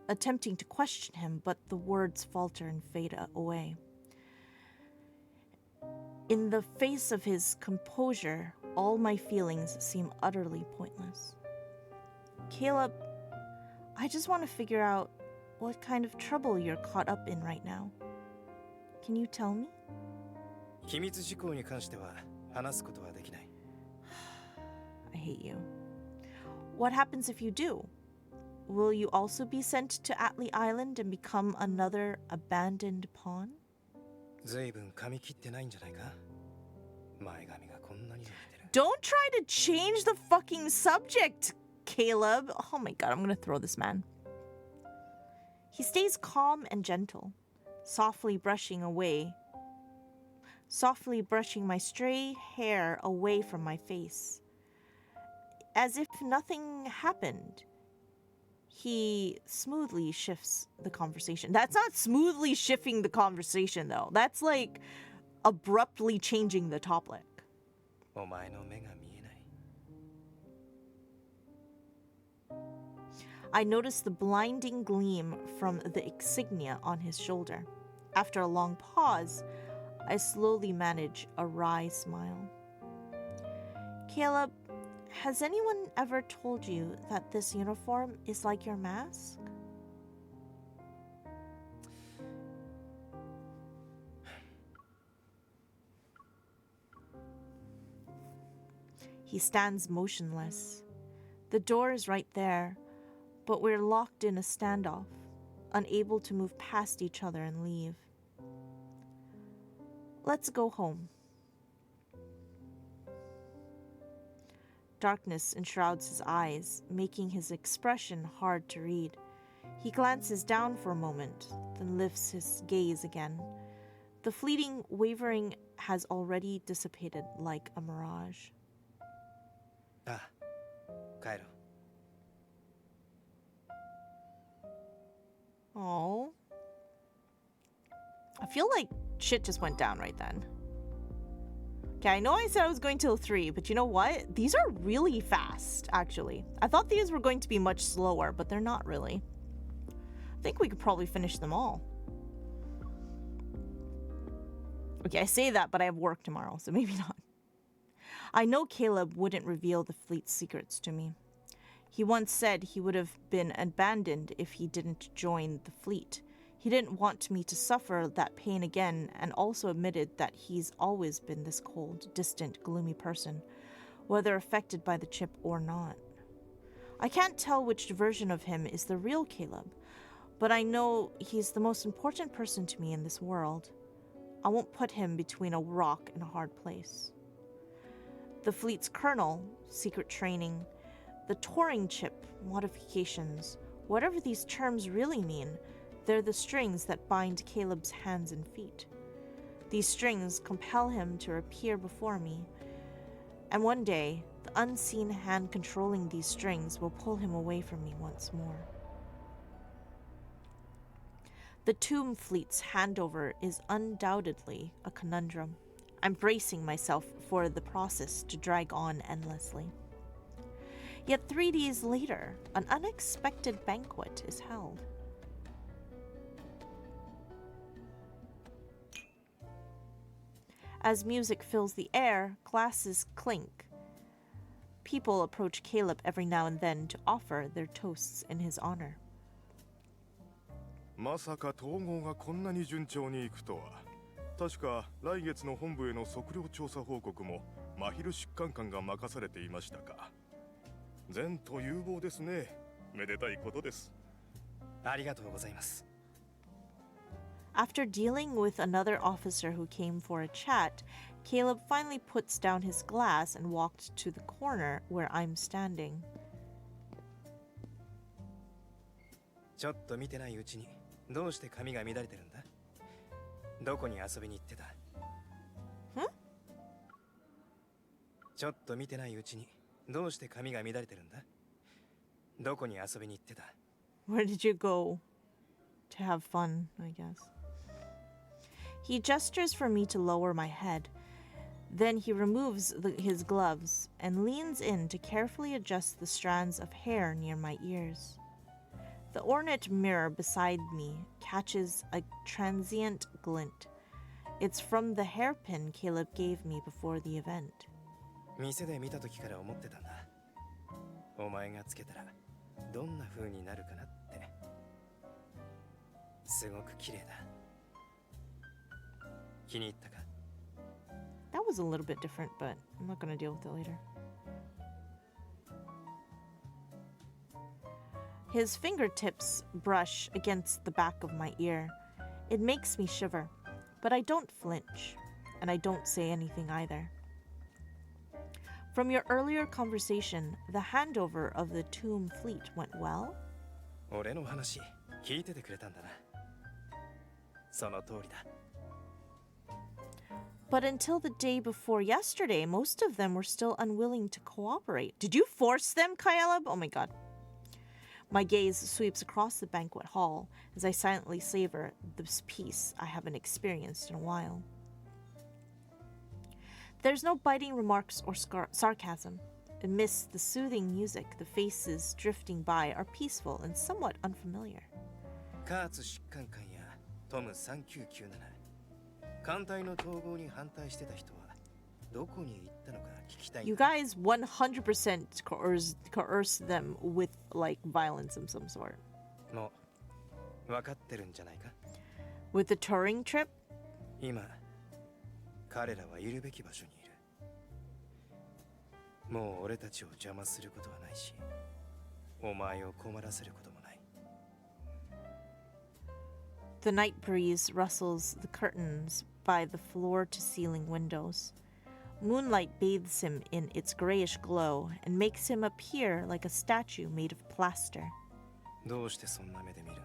attempting to question him, but the words falter and fade away. In the face of his composure, all my feelings seem utterly pointless. Caleb, I just want to figure out what kind of trouble you're caught up in right now. Can you tell me? 秘密事項に関しては話すことはできない。I hate you. What happens if you do? Will you also be sent to Atli Island and become another abandoned pawn? 随分髪切ってないんじゃないか。前髪がこんなに伸びてる。 Don't try to change the fucking subject, Caleb. Oh my god, I'm gonna throw this man. He stays calm and gentle, softly brushing my stray hair away from my face. As if nothing happened, he smoothly shifts the conversation. That's not smoothly shifting the conversation, though. That's like abruptly changing the topic. お前の目が見えない。 I notice the blinding gleam from the insignia on his shoulder. After a long pause, I slowly manage a wry smile. Caleb, has anyone ever told you that this uniform is like your mask? He stands motionless. The door is right there, but we're locked in a standoff, unable to move past each other and leave. Let's go home. Darkness enshrouds his eyes, making his expression hard to read. He glances down for a moment, then lifts his gaze again. The fleeting wavering has already dissipated like a mirage. ああ、帰ろう。 Oh. I feel like shit just went down right then. Okay, I know I said I was going till 3, but you know what? These are really fast, actually. I thought these were going to be much slower, but they're not really. I think we could probably finish them all. Okay, I say that, but I have work tomorrow, so maybe not. I know Caleb wouldn't reveal the fleet's secrets to me. He once said he would have been abandoned if he didn't join the fleet. He didn't want me to suffer that pain again, and also admitted that he's always been this cold, distant, gloomy person, whether affected by the chip or not. I can't tell which version of him is the real Caleb, but I know he's the most important person to me in this world. I won't put him between a rock and a hard place. The fleet's colonel, secret training, the touring chip, modifications, whatever these terms really mean, they're the strings that bind Caleb's hands and feet. These strings compel him to appear before me, and one day, the unseen hand controlling these strings will pull him away from me once more. The Tomb Fleet's handover is undoubtedly a conundrum. I'm bracing myself for the process to drag on endlessly. Yet 3 days later, an unexpected banquet is held. As music fills the air, glasses clink. People approach Caleb every now and then to offer their toasts in his honor. まさか統合がこんなに順調にいくとは。確か来月の本部への測量調査報告も真昼疾患官が任されていましたか。前途有望ですね。めでたいことです。ありがとうございます。 After dealing with another officer who came for a chat, Caleb finally puts down his glass and walked to the corner where I'm standing. ちょっと見てないうちにどうして髪が乱れてるんだ？どこに遊びに行ってた？ちょっと見てないうちにどうして髪が乱れてるんだ？どこに遊びに行ってた？ Where did you go? To have fun, I guess. He gestures for me to lower my head. Then he removes his gloves and leans in to carefully adjust the strands of hair near my ears. The ornate mirror beside me catches a transient glint. It's from the hairpin Caleb gave me before the event. 店で見た時から思ってたんだ。お前がつけたらどんな風になるかなって。すごく綺麗だ。気に入ったか？ That was a little bit different, but I'm not going to deal with it later. His fingertips brush against the back of my ear. It makes me shiver, but I don't flinch, and I don't say anything either. From your earlier conversation, the handover of the tomb fleet went well? 俺の話聞いててくれたんだな。その通りだ。But until the day before yesterday, most of them were still unwilling to cooperate. Did you force them, Caleb? Oh my god. My gaze sweeps across the banquet hall as I silently savor this peace I haven't experienced in a while. There's no biting remarks or sarcasm. Amidst the soothing music, the faces drifting by are peaceful and somewhat unfamiliar. 加圧疾患官やトム3997艦隊の統合に反対してた人はどこに行ったのか聞きたい。 You guys 100% coerce them with like violence of some sort. もう分かってるんじゃないか。 With the touring trip? 今彼らはいるべき場所にいる。もう俺たちを邪魔することはないし、お前を困らせることもない。 The night breeze rustles the curtains by the floor-to-ceiling windows. Moonlight bathes him in its grayish glow and makes him appear like a statue made of plaster. どうしてそんな目で見るんだ？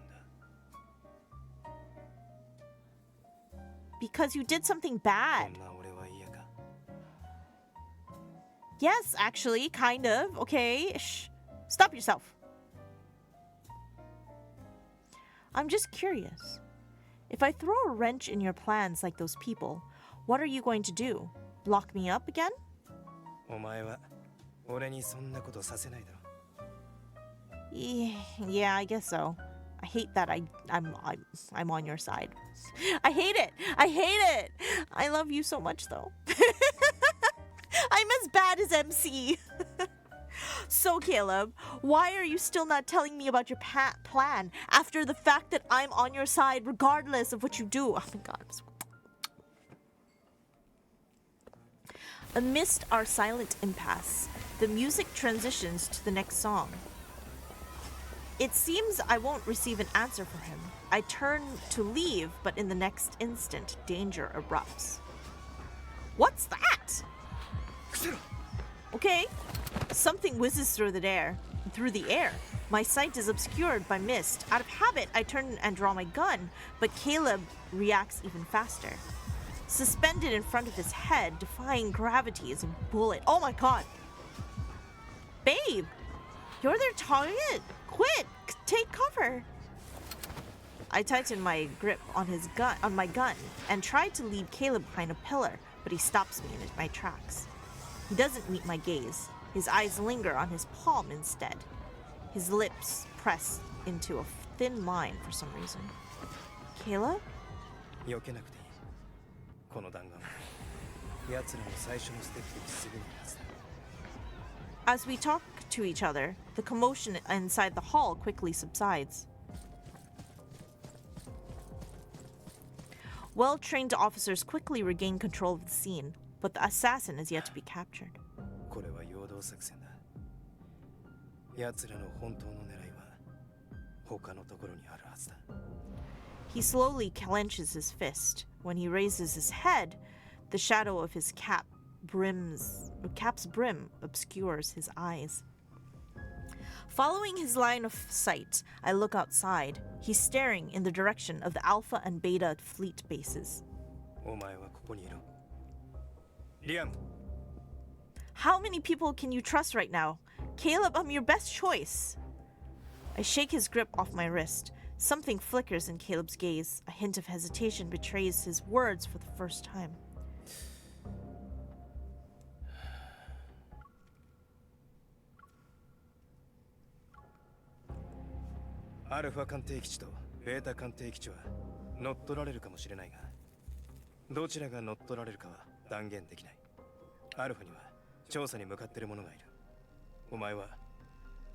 Because you did something bad. こんな俺は嫌か？ Yes, actually, kind of. Okay, shh. Stop yourself. I'm just curious. If I throw a wrench in your plans like those people, what are you going to do? Lock me up again? お前は俺にそんなことさせないだろ。 Yeah, I guess so. I hate that I'm on your side. I hate it. I hate it. I love you so much though. I'm as bad as MC. So Caleb, why are you still not telling me about your plan after the fact that I'm on your side regardless of what you do? Oh my god. Amidst our silent impasse, the music transitions to the next song. It seems I won't receive an answer from him. I turn to leave, but in the next instant, danger erupts. What's that? Okay. Something whizzes through the air. My sight is obscured by mist. Out of habit, I turn and draw my gun, but Caleb reacts even faster. Suspended in front of his head, defying gravity, is a bullet. Oh my god. Babe, you're their target. Quit. Take cover. I tighten my grip on my gun and try to lead Caleb behind a pillar, but he stops me in my tracks. He doesn't meet my gaze. His eyes linger on his palm instead. His lips press into a thin line for some reason. Caleb? 避けなくていい。この弾丸は奴らの最初のステップに過ぎないはずだ。 As we talk to each other, the commotion inside the hall quickly subsides. Well-trained officers quickly regain control of the scene, but the assassin is yet to be captured. これは陽動作戦だ。奴らの本当の狙いは他のところにあるはずだ。 He slowly clenches his fist. When he raises his head, the shadow of his cap's brim obscures his eyes. Following his line of sight, I look outside. He's staring in the direction of the Alpha and Beta fleet bases. お前はここにいろ。リアム。 How many people can you trust right now? Caleb, I'm your best choice. I shake his grip off my wrist. Something flickers in Caleb's gaze. A hint of hesitation betrays his words for the first time. 「アルファ鑑定基地とベータ鑑定基地は乗っ取られるかもしれないが、どちらが乗っ取られるかは断言できない。アルファには調査に向かっている者がいる。お前は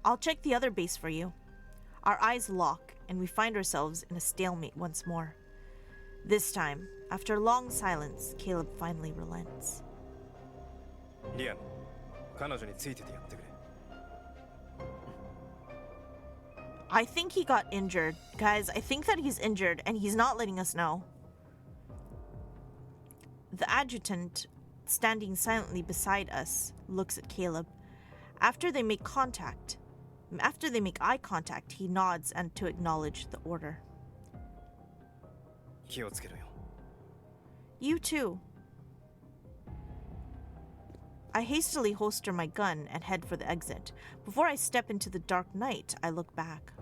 I'll check the other base for you. Our eyes lock, and we find ourselves in a stalemate once more. This time, after long silence, Caleb finally relents. リアム、彼女についててやってくれ。I think he got injured. Guys, I think that he's injured, and he's not letting us know. The adjutant, standing silently beside us, looks at Caleb. After they make eye contact, he nods and to acknowledge the order. 気をつけろよ。 You too. I hastily holster my gun and head for the exit. Before I step into the dark night, I look back.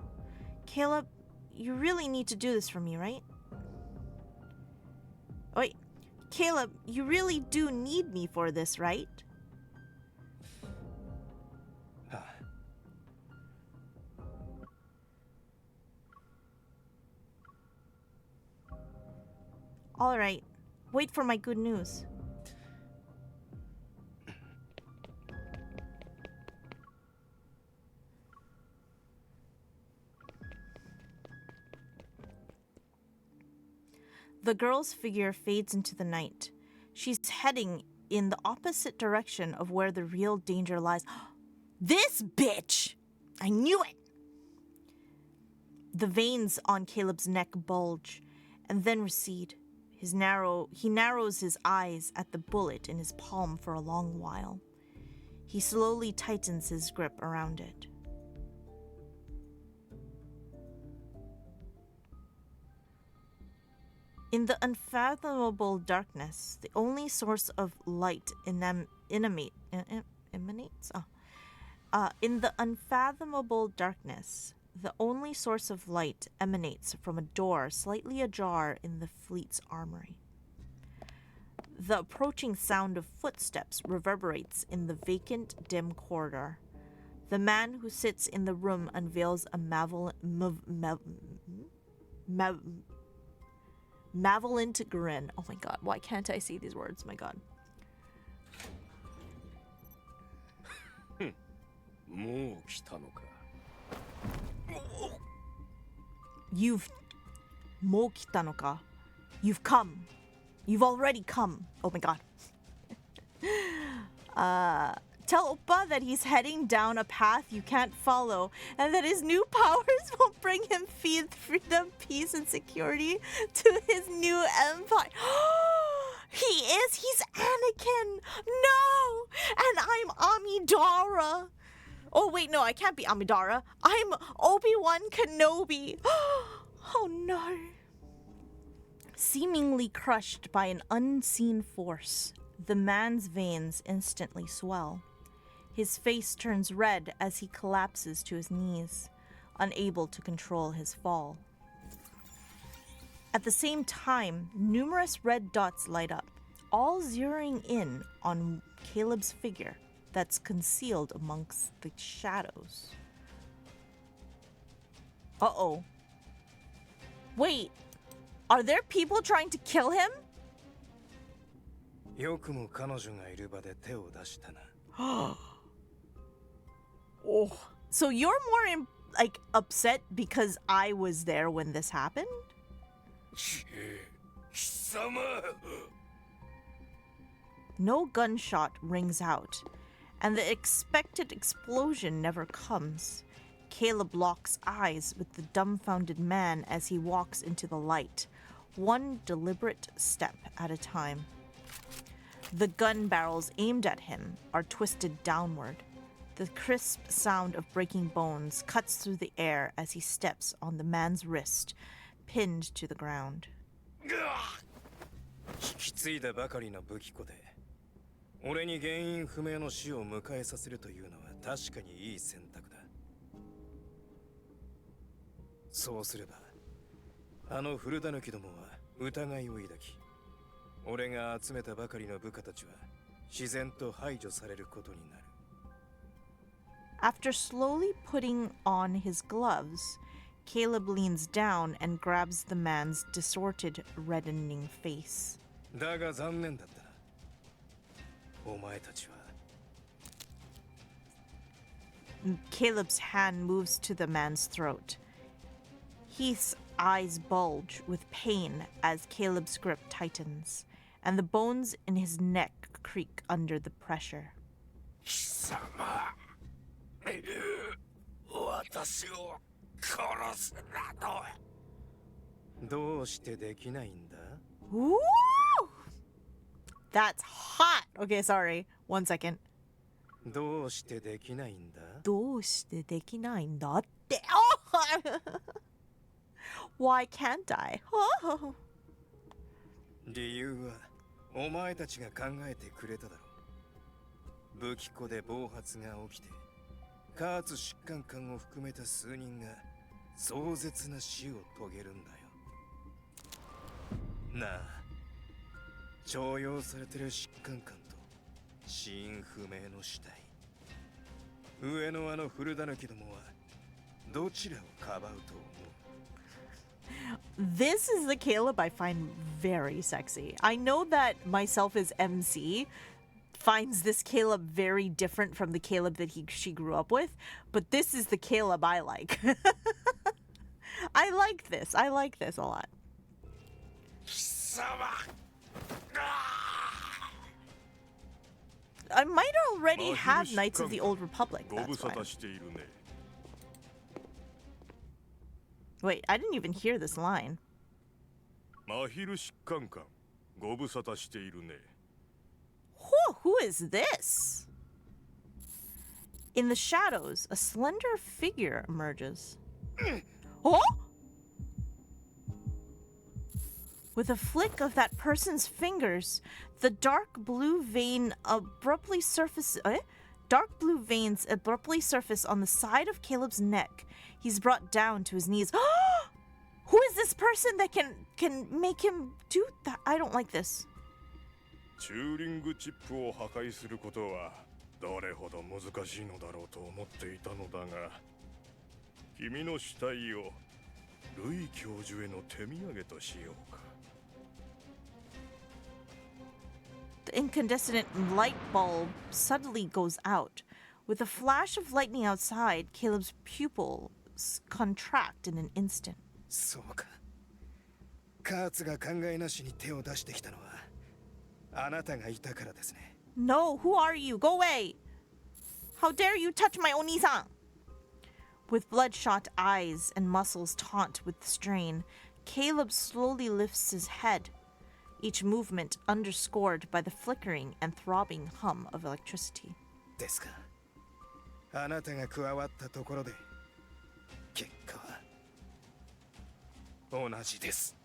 Caleb, you really need to do this for me, right? Wait, Caleb, you really do need me for this, right? はあ、All right, wait for my good news. The girl's figure fades into the night. She's heading in the opposite direction of where the real danger lies. This bitch! I knew it! The veins on Caleb's neck bulge and then recede. He narrows his eyes at the bullet in his palm for a long while. He slowly tightens his grip around it. In the unfathomable darkness, the only source of light emanates. In the unfathomable darkness, the only source of light emanates from a door slightly ajar in the fleet's armory. The approaching sound of footsteps reverberates in the vacant, dim corridor. The man who sits in the room unveils a malevolent grin. Oh my god, why can't I say these words? My god. もう来たのか。 You've mokitanoka. You've come. You've already come. Oh my god. Tell Oppa that he's heading down a path you can't follow, and that his new powers will bring him freedom, peace, and security to his new empire. He is! He's Anakin! No! And I'm Amidala! Oh wait, no, I can't be Amidala. I'm Obi-Wan Kenobi! Oh no. Seemingly crushed by an unseen force, the man's veins instantly swell. His face turns red as he collapses to his knees, unable to control his fall. At the same time, numerous red dots light up, all zeroing in on Caleb's figure that's concealed amongst the shadows. Uh-oh. Wait, are there people trying to kill him? よくも彼女がいる場で手を出したな。 Oh, so you're more upset because I was there when this happened? 貴様。 No gunshot rings out, and the expected explosion never comes. Caleb locks eyes with the dumbfounded man as he walks into the light, one deliberate step at a time. The gun barrels aimed at him are twisted downward. The crisp sound of breaking bones cuts through the air as he steps on the man's wrist, pinned to the ground. 引き継いだばかりの武器庫で俺に原因不明の死を迎えさせるというのは確かにいい選択だ。そうすればあの古狸どもは疑いを抱き、俺が集めたばかりの部下たちは自然と排除されることになる。 After slowly putting on his gloves, Caleb leans down and grabs the man's distorted, reddening face. だが残念だったな。お前たちは Caleb's hand moves to the man's throat. Heath's eyes bulge with pain as Caleb's grip tightens, and the bones in his neck creak under the pressure. 貴様私を殺すなどどうしてできないんだ Ooh! That's hot! Okay, sorry. 1 second. どうしてできないんだどうしてできないんだって。Why can't I? 理由はお前たちが考えてくれただろう。武器庫で暴発が起きて加圧疾患官を含めた数人が壮絶な死を遂げるんだよ。なあ、徴用されてる疾患官と死因不明の死体、上のあの古狸どもはどちらをかばうと思う This is the Caleb I find very sexy. I know that myself as MC finds this Caleb very different from the Caleb that she grew up with, but this is the Caleb I like. I like this. I like this a lot. 貴様 I might already have Knights of the Old Republic. ご無 That's 沙 why. 汰しているね。 Wait, I didn't even hear this line. マヒル疾患官、ご無沙汰しているね。 Who is this? In the shadows, a slender figure emerges. Oh! With a flick of that person's fingers, the dark blue veins abruptly surface on the side of Caleb's neck. He's brought down to his knees. Who is this person that can make him do that? I don't like this. チューリングチップを破壊することはどれほど難しいのだろうと思っていたのだが、君の死体をルイ教授への手土産としようか。 The incandescent light bulb suddenly goes out. With a flash of lightning outside, Caleb's pupils contract in an instant. そうか。カーツが考えなしに手を出してきたのはあなたがいたからですね。 No, who are you? Go away! How dare you touch my Oni-san? With bloodshot eyes and muscles taut with strain, Caleb slowly lifts his head, each movement underscored by the flickering and throbbing hum of electricity. ですか。あなたが加わったところで結果は同じです。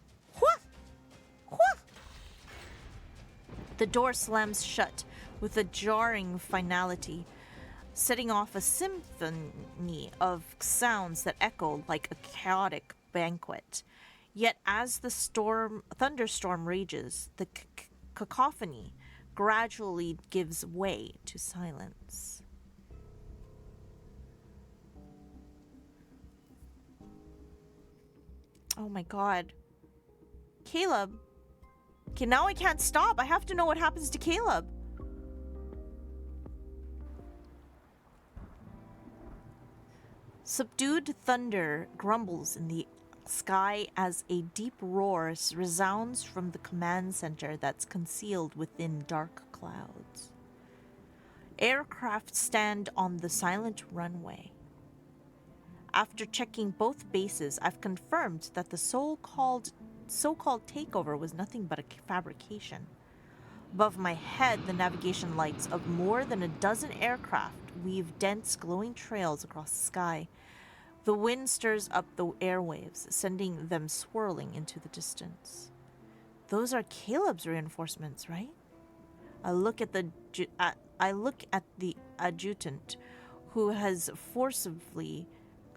The door slams shut with a jarring finality, setting off a symphony of sounds that echo like a chaotic banquet. Yet as the thunderstorm rages, the cacophony gradually gives way to silence. Oh my god. Caleb. Okay, now I can't stop. I have to know what happens to Caleb. Subdued thunder grumbles in the sky as a deep roar resounds from the command center that's concealed within dark clouds. Aircraft stand on the silent runway. After checking both bases, I've confirmed that the so-called takeover was nothing but a fabrication. Above my head, the navigation lights of more than a dozen aircraft weave dense, glowing trails across the sky. The wind stirs up the airwaves, sending them swirling into the distance. Those are Caleb's reinforcements, right? I look at the adjutant, who has forcibly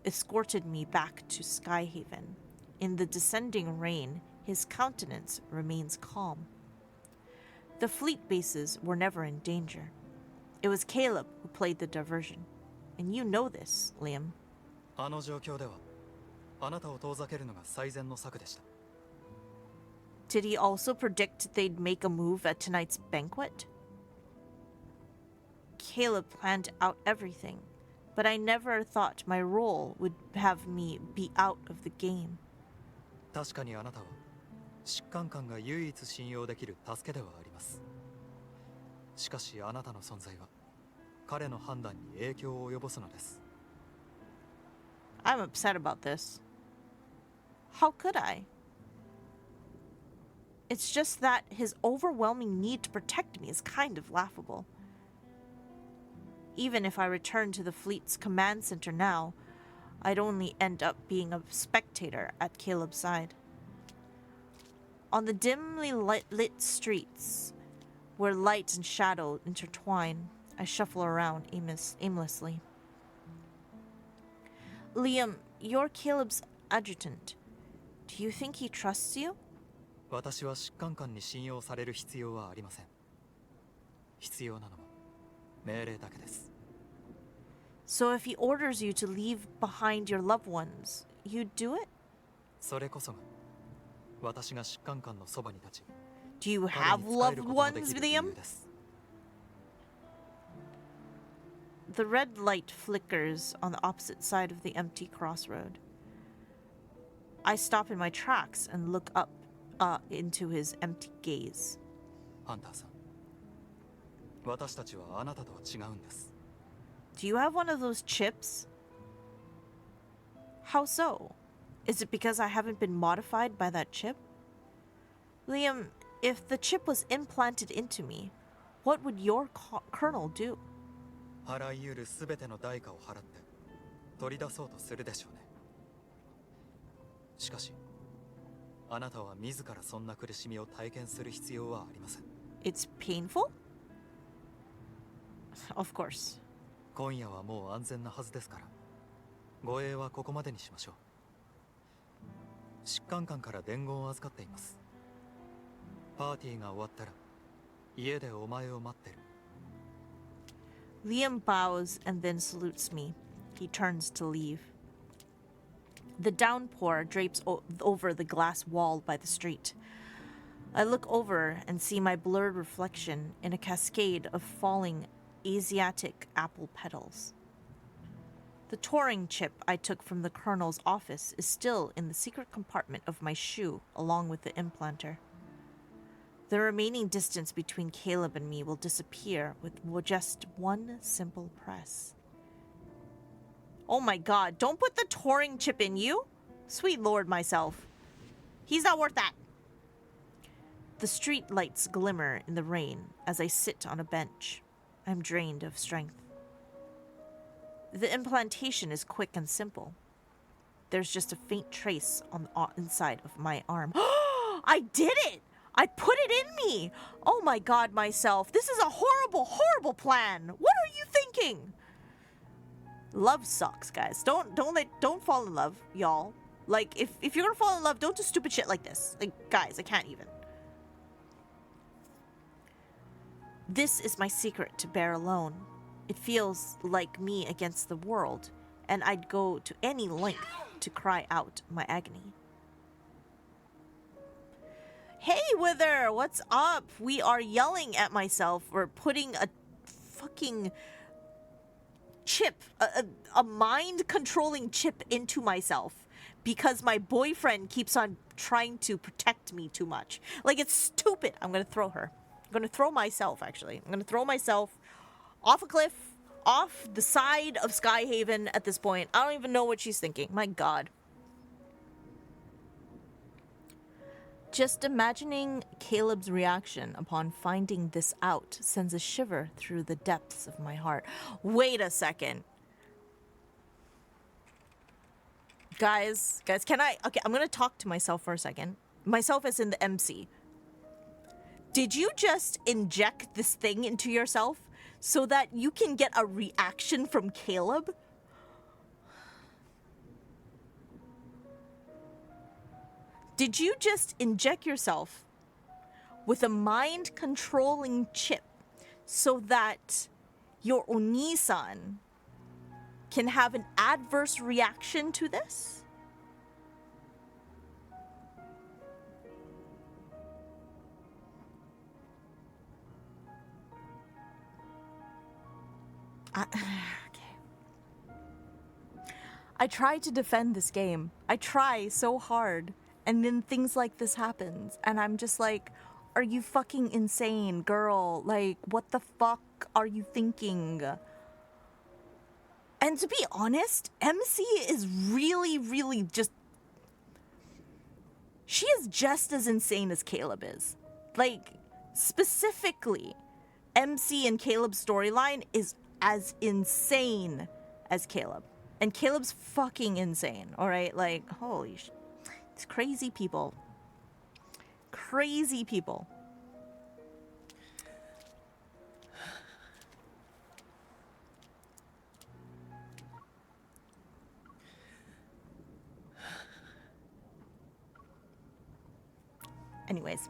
escorted me back to Skyhaven. In the descending rain, his countenance remains calm. The fleet bases were never in danger. It was Caleb who played the diversion. And you know this, Liam. あの状況ではあなたを遠ざけるのが最善の策でした。 Did he also predict they'd make a move at tonight's banquet? Caleb planned out everything, but I never thought my role would have me be out of the game. 確かにあなたは疾患官が唯一信用できる助けではあります。しかしあなたの存在は彼の判断に影響を及ぼすのです。 I'm upset about this. How could I? It's just that his overwhelming need to protect me is kind of laughable. Even if I return to the fleet's command center now, I'd only end up being a spectator at Caleb's side. On the dimly lit streets, where light and shadow intertwine, I shuffle around aimlessly. Liam, you're Caleb's adjutant. Do you think he trusts you? 私は疾患官に信用される必要はありません。必要なのは命令だけです。 So if he orders you to leave behind your loved ones, you'd do it? それこそが私が疾患官のそばに立ち、 Do you 彼 have に仕える loved ことので ones, きる理由 Liam? です。 The red light flickers on the opposite side of the empty crossroad. I stop in my tracks and look up into his empty gaze. ハンターさん、私たちはあなたとは違うんです。 Do you have one of those chips? How so? Is it because I haven't been modified by that chip? Liam, if the chip was implanted into me, what would your colonel do? あらゆるすべての代価を払って取り出そうとするでしょうね。しかし、あなたは自らそんな苦しみを体験する必要はありません。 It's painful? Of course. 今夜はもう安全なはずですから、護衛はここまでにしましょう。疾患官から伝言を預かっています。パーティーが終わったら、家でお前を待ってる。 Liam bows and then salutes me. He turns to leave. The downpour drapes over the glass wall by the street. I look over and see my blurred reflection in a cascade of falling Asiatic apple petals. The Turing chip I took from the colonel's office is still in the secret compartment of my shoe along with the implanter. The remaining distance between Caleb and me will disappear with just one simple press. Oh my god, don't put the Turing chip in you! Sweet lord myself. He's not worth that! The street lights glimmer in the rain as I sit on a bench. I'm drained of strength. The implantation is quick and simple. There's just a faint trace on the inside of my arm. I did it! I put it in me! Oh my god, myself. This is a horrible, horrible plan. What are you thinking? Love sucks, guys. Don't fall in love, y'all. Like, if you're gonna fall in love, don't do stupid shit like this. Like, guys, I can't even. This is my secret to bear alone. It feels like me against the world, and I'd go to any length to cry out my agony. Hey, Wither, what's up? We are yelling at myself for putting a fucking chip, a mind-controlling chip into myself because my boyfriend keeps on trying to protect me too much. Like, it's stupid. I'm gonna throw her. I'm gonna throw myself, actually. I'm gonna throw myself off a cliff, off the side of Skyhaven at this point. I don't even know what she's thinking. My god. Just imagining Caleb's reaction upon finding this out sends a shiver through the depths of my heart. Wait a second. Guys, can I... Okay, I'm gonna talk to myself for a second. Myself as in the MC. Did you just inject this thing into yourself so that you can get a reaction from Caleb? Did you just inject yourself with a mind-controlling chip so that your Oni-san can have an adverse reaction to this? Okay. I try to defend this game. I try so hard. And then things like this happens. And I'm just like, are you fucking insane, girl? Like, what the fuck are you thinking? And to be honest, MC is really, really just... She is just as insane as Caleb is. Like, specifically, MC and Caleb's storyline is as insane as Caleb. And Caleb's fucking insane, alright? Like, holy shit. It's crazy people. Crazy people. Anyways.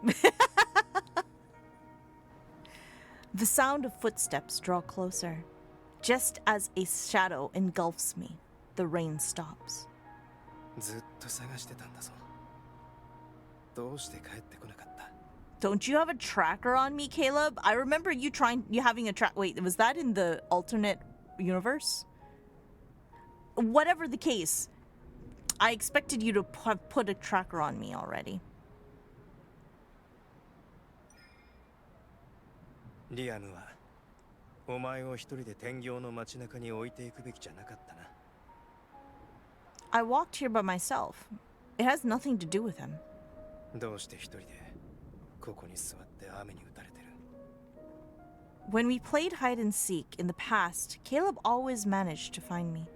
The sound of footsteps draw closer. Just as a shadow engulfs me, the rain stops. ずっと探してたんだぞ。どうして帰ってこなかった？ Don't you have a tracker on me, Caleb? I remember you having a track. Wait, was that in the alternate universe? Whatever the case, I expected you to have put a tracker on me already. リアムはお前を一人で天行の街中に置いていくべきじゃなかったな。 I walked here by myself. It has nothing to do with him. どうして一人でここに座って雨に打たれてる？ When we played hide and seek in the past, Caleb always managed to find me.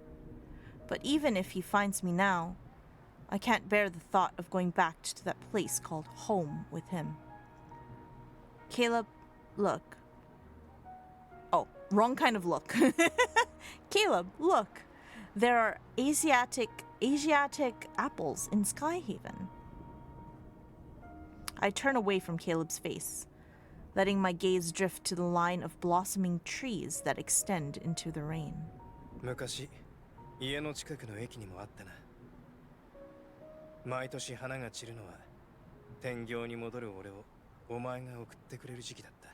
But even if he finds me now, I can't bear the thought of going back to that place called home with him. Caleb, look. Oh, wrong kind of look. Caleb, look. There are Asiatic apples in Skyhaven. I turn away from Caleb's face, letting my gaze drift to the line of blossoming trees that extend into the rain. 昔、家の近くの駅にもあったな。毎年花が散るのは天行に戻る俺をお前が送ってくれる時期だった。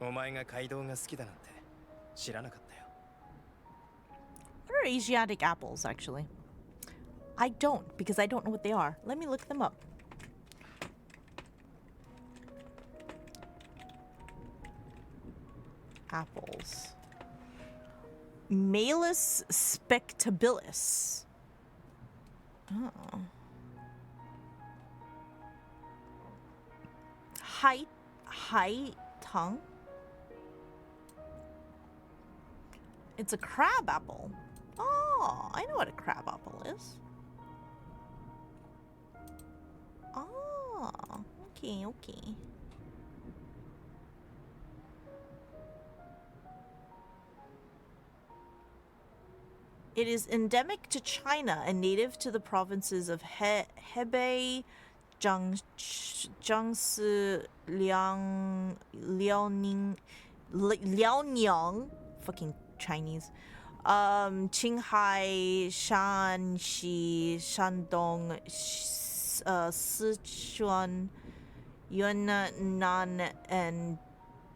お前が街道が好きだなんて知らなかったよ。What are Asiatic apples, actually? I don't, because I don't know what they are. Let me look them up. Apples. 𝑪𝒐𝒂𝒂𝒍. Oh. High tongue? It's a crab apple. Oh, I know what a crab apple is. Oh, okay, okay. It is endemic to China and native to the provinces of Hebei, Jiangsu, Liaoning, fucking Chinese, Qinghai, Shanxi, Shandong, Sichuan, Yunnan, and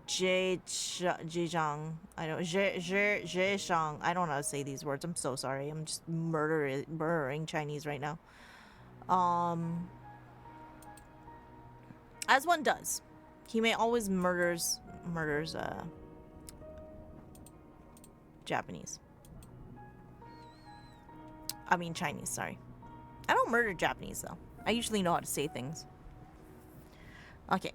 Zhejiang. I don't Zhejiang. I don't know how to say these words. I'm so sorry. I'm just murdering Chinese right now. As one does. He may always murders Japanese. I mean Chinese, sorry. I don't murder Japanese though. I usually know how to say things. Okay.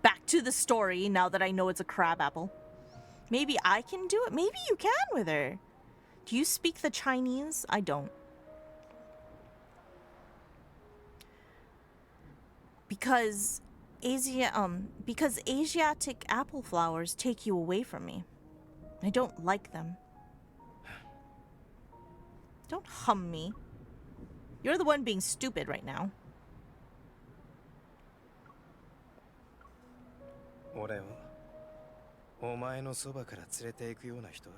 Back to the story now that I know it's a crab apple. Maybe I can do it. Maybe you can with her. Do you speak the Chinese? I don't. Because Asiatic apple flowers take you away from me. I don't like them. Don't hum me. You're the one being stupid right now. 俺をお前のそばから連れて行くような人は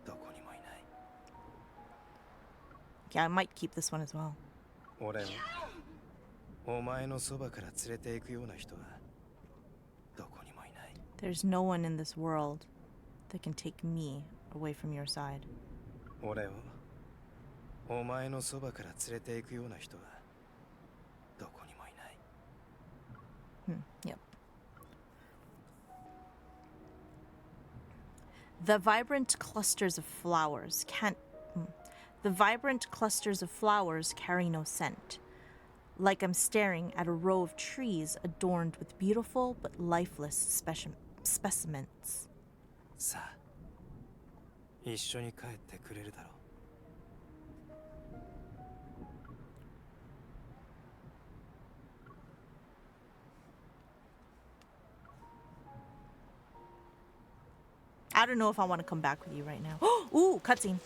どこにもいない。 Yeah, I might keep this one as well. 俺をお前のそばから連れて行くような人はどこにもいない。There's no one in this world that can take me away from your side. 俺をお前のそばから連れて行くような人はどこにもいない。Yep. The vibrant clusters of flowers carry no scent. Like I'm staring at a row of trees adorned with beautiful but lifeless specimens. さあ、一緒に帰ってくれるだろう。I don't know if I want to come back with you right now. Ooh, cutscene.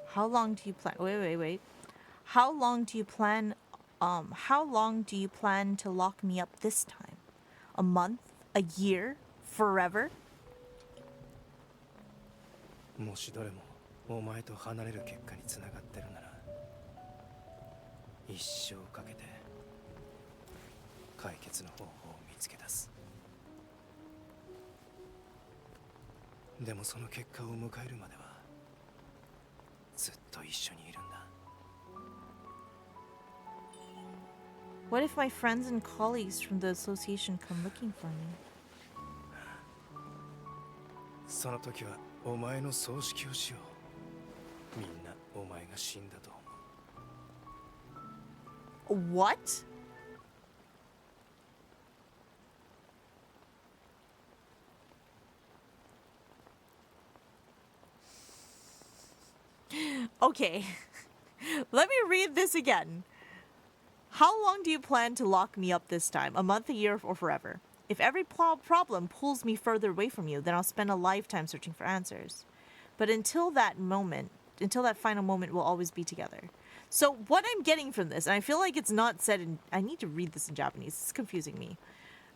How long do you plan? Wait. How long do you plan to lock me up this time? A month? A year? Forever? もしどれもお前と離れる結果につながってるなら、一生かけて解決の方法を見つけ出す。でもその結果を迎えるまではずっと一緒にいるんだ。What if my friends and colleagues from the association come looking for me? その時はお前の葬式をしよう。みんなお前が死んだと思う。What? Okay. Let me read this again. How long do you plan to lock me up this time? A month, a year, or forever? If every problem pulls me further away from you, then I'll spend a lifetime searching for answers. But until that final moment, we'll always be together. So what I'm getting from this, and I feel like it's not said in... I need to read this in Japanese. It's confusing me.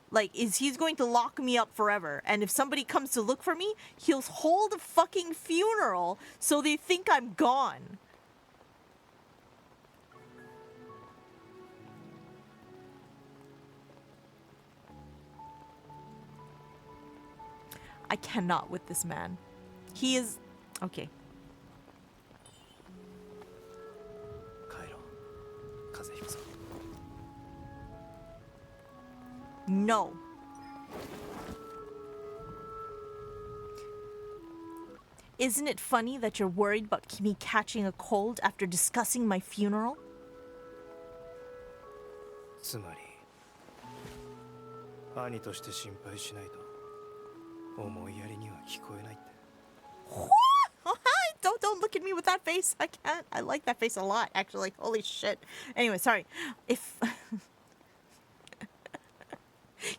Like, is he's going to lock me up forever, and if somebody comes to look for me, he'll hold a fucking funeral so they think I'm gone. I cannot with this man. He is... Okay. 帰ろう。風邪ひくぞ。No. Isn't it funny that you're worried about me catching a cold after discussing my funeral? つまり、兄として心配しないと思いやりには聞こえないって。What? Don't look at me with that face. I can't. I like that face a lot, actually. Holy shit. Anyway, sorry. If...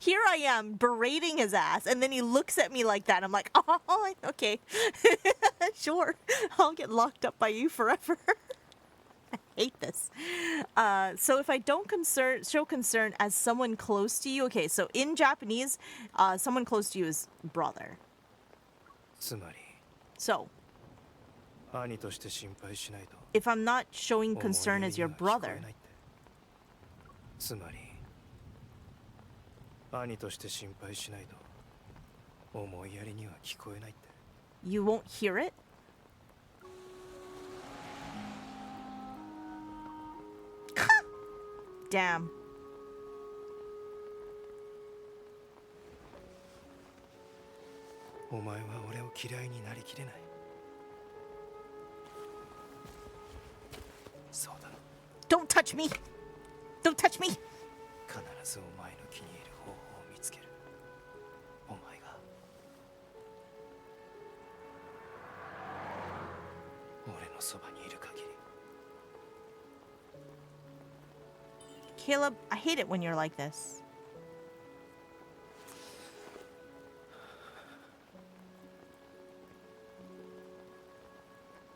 Here I am berating his ass, and then he looks at me like that. I'm like, oh, okay. Sure. I'll get locked up by you forever. I hate this. So if I don't show concern as someone close to you, okay, so in Japanese, someone close to you is brother. つまり、 So, 兄として心配しないと if I'm not showing concern as your 思いやりには聞こ brother, えないって。つまり、兄として心配しないと思いやりには聞こえないって。 you won't hear it? Damn. お前は俺を嫌いになりきれない。そうだろ。 Don't touch me! Don't touch me! 必ずお前の気に入る方法を見つける。お前が俺のそばにいる限り。 Caleb, I hate it when you're like this.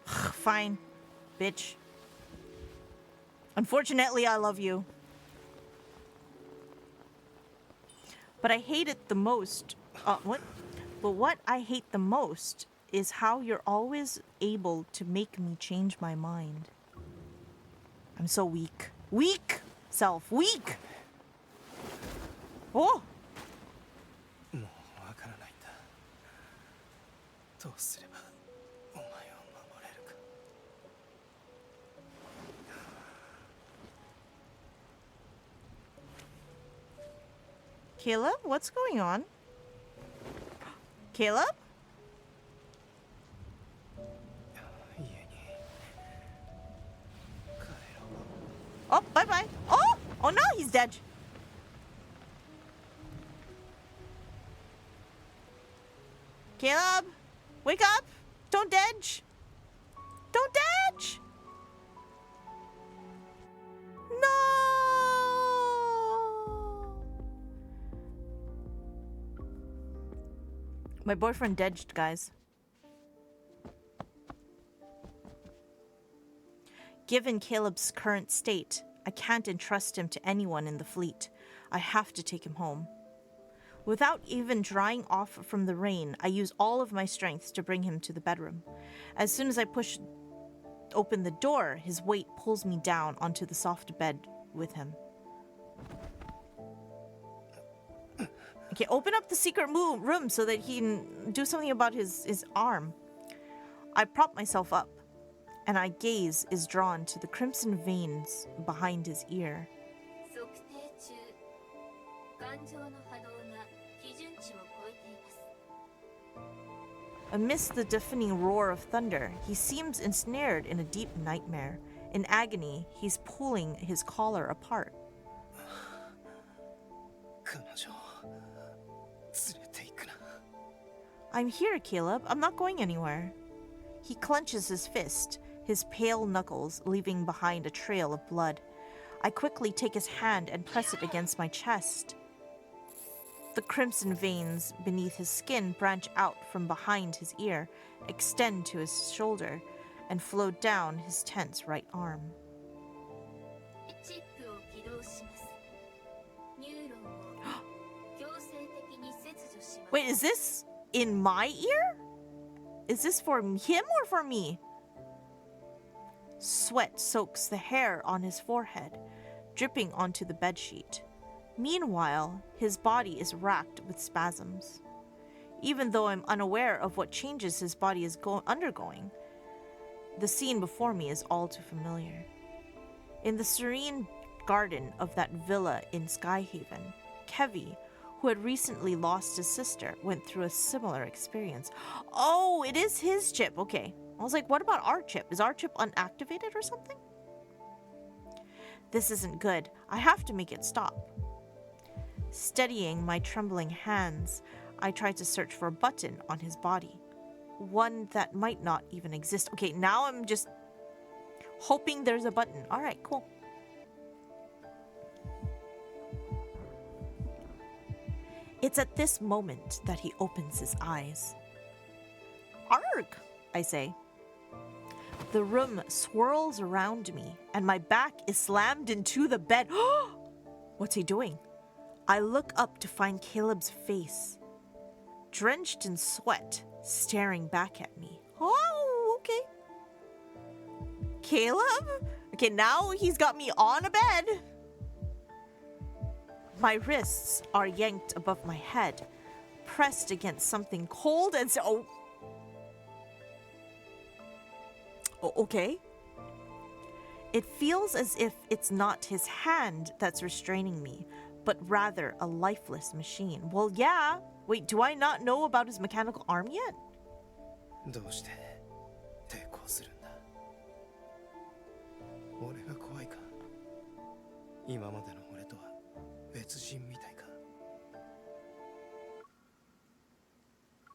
Fine, bitch. Unfortunately, I love you. But I hate it the most. What? But what I hate the most is how you're always able to make me change my mind. I'm so weak. Weak! Self, weak! Oh! もうわからないんだ。どうすればお前を守れるか。Caleb, what's going on? Caleb? 家に帰ろう。 Oh, bye bye. Oh! Oh no, he's dead. Caleb, wake up. Don't dedge. Don't dedge. No. My boyfriend dedged, guys. Given Caleb's current state, I can't entrust him to anyone in the fleet. I have to take him home. Without even drying off from the rain, I use all of my strength to bring him to the bedroom. As soon as I push open the door, his weight pulls me down onto the soft bed with him. Okay, open up the secret room so that he can do something about his arm. I prop myself up, and my gaze is drawn to the crimson veins behind his ear. Amidst the deafening roar of thunder, he seems ensnared in a deep nightmare. In agony, he's pulling his collar apart. 彼女を連れて行くな。 I'm here, Caleb. I'm not going anywhere. He clenches his fist, his pale knuckles leaving behind a trail of blood. I quickly take his hand and press it against my chest. The crimson veins beneath his skin branch out from behind his ear, extend to his shoulder, and flow down his tense right arm. Wait, is this in my ear? Is this for him or for me? Sweat soaks the hair on his forehead, dripping onto the bedsheet. Meanwhile, his body is racked with spasms. Even though I'm unaware of what changes his body is undergoing, the scene before me is all too familiar. In the serene garden of that villa in Skyhaven, Kevy, who had recently lost his sister, went through a similar experience. Oh, it is his chip. Okay. I was like, what about our chip? Is our chip unactivated or something? This isn't good. I have to make it stop. Steadying my trembling hands, I try to search for a button on his body. One that might not even exist. Okay, now I'm just hoping there's a button. All right, cool. It's at this moment that he opens his eyes. Arg, I say. The room swirls around me, and my back is slammed into the bed. What's he doing? I look up to find Caleb's face, drenched in sweat, staring back at me. Oh, okay. Caleb? Okay, now he's got me on a bed. My wrists are yanked above my head, pressed against something cold and so... Oh, okay. It feels as if it's not his hand that's restraining me, but rather a lifeless machine. Well, yeah. Wait, do I not know about his mechanical arm yet? どうして抵抗するんだ。俺が怖いか。今までの俺とは別人みたいか。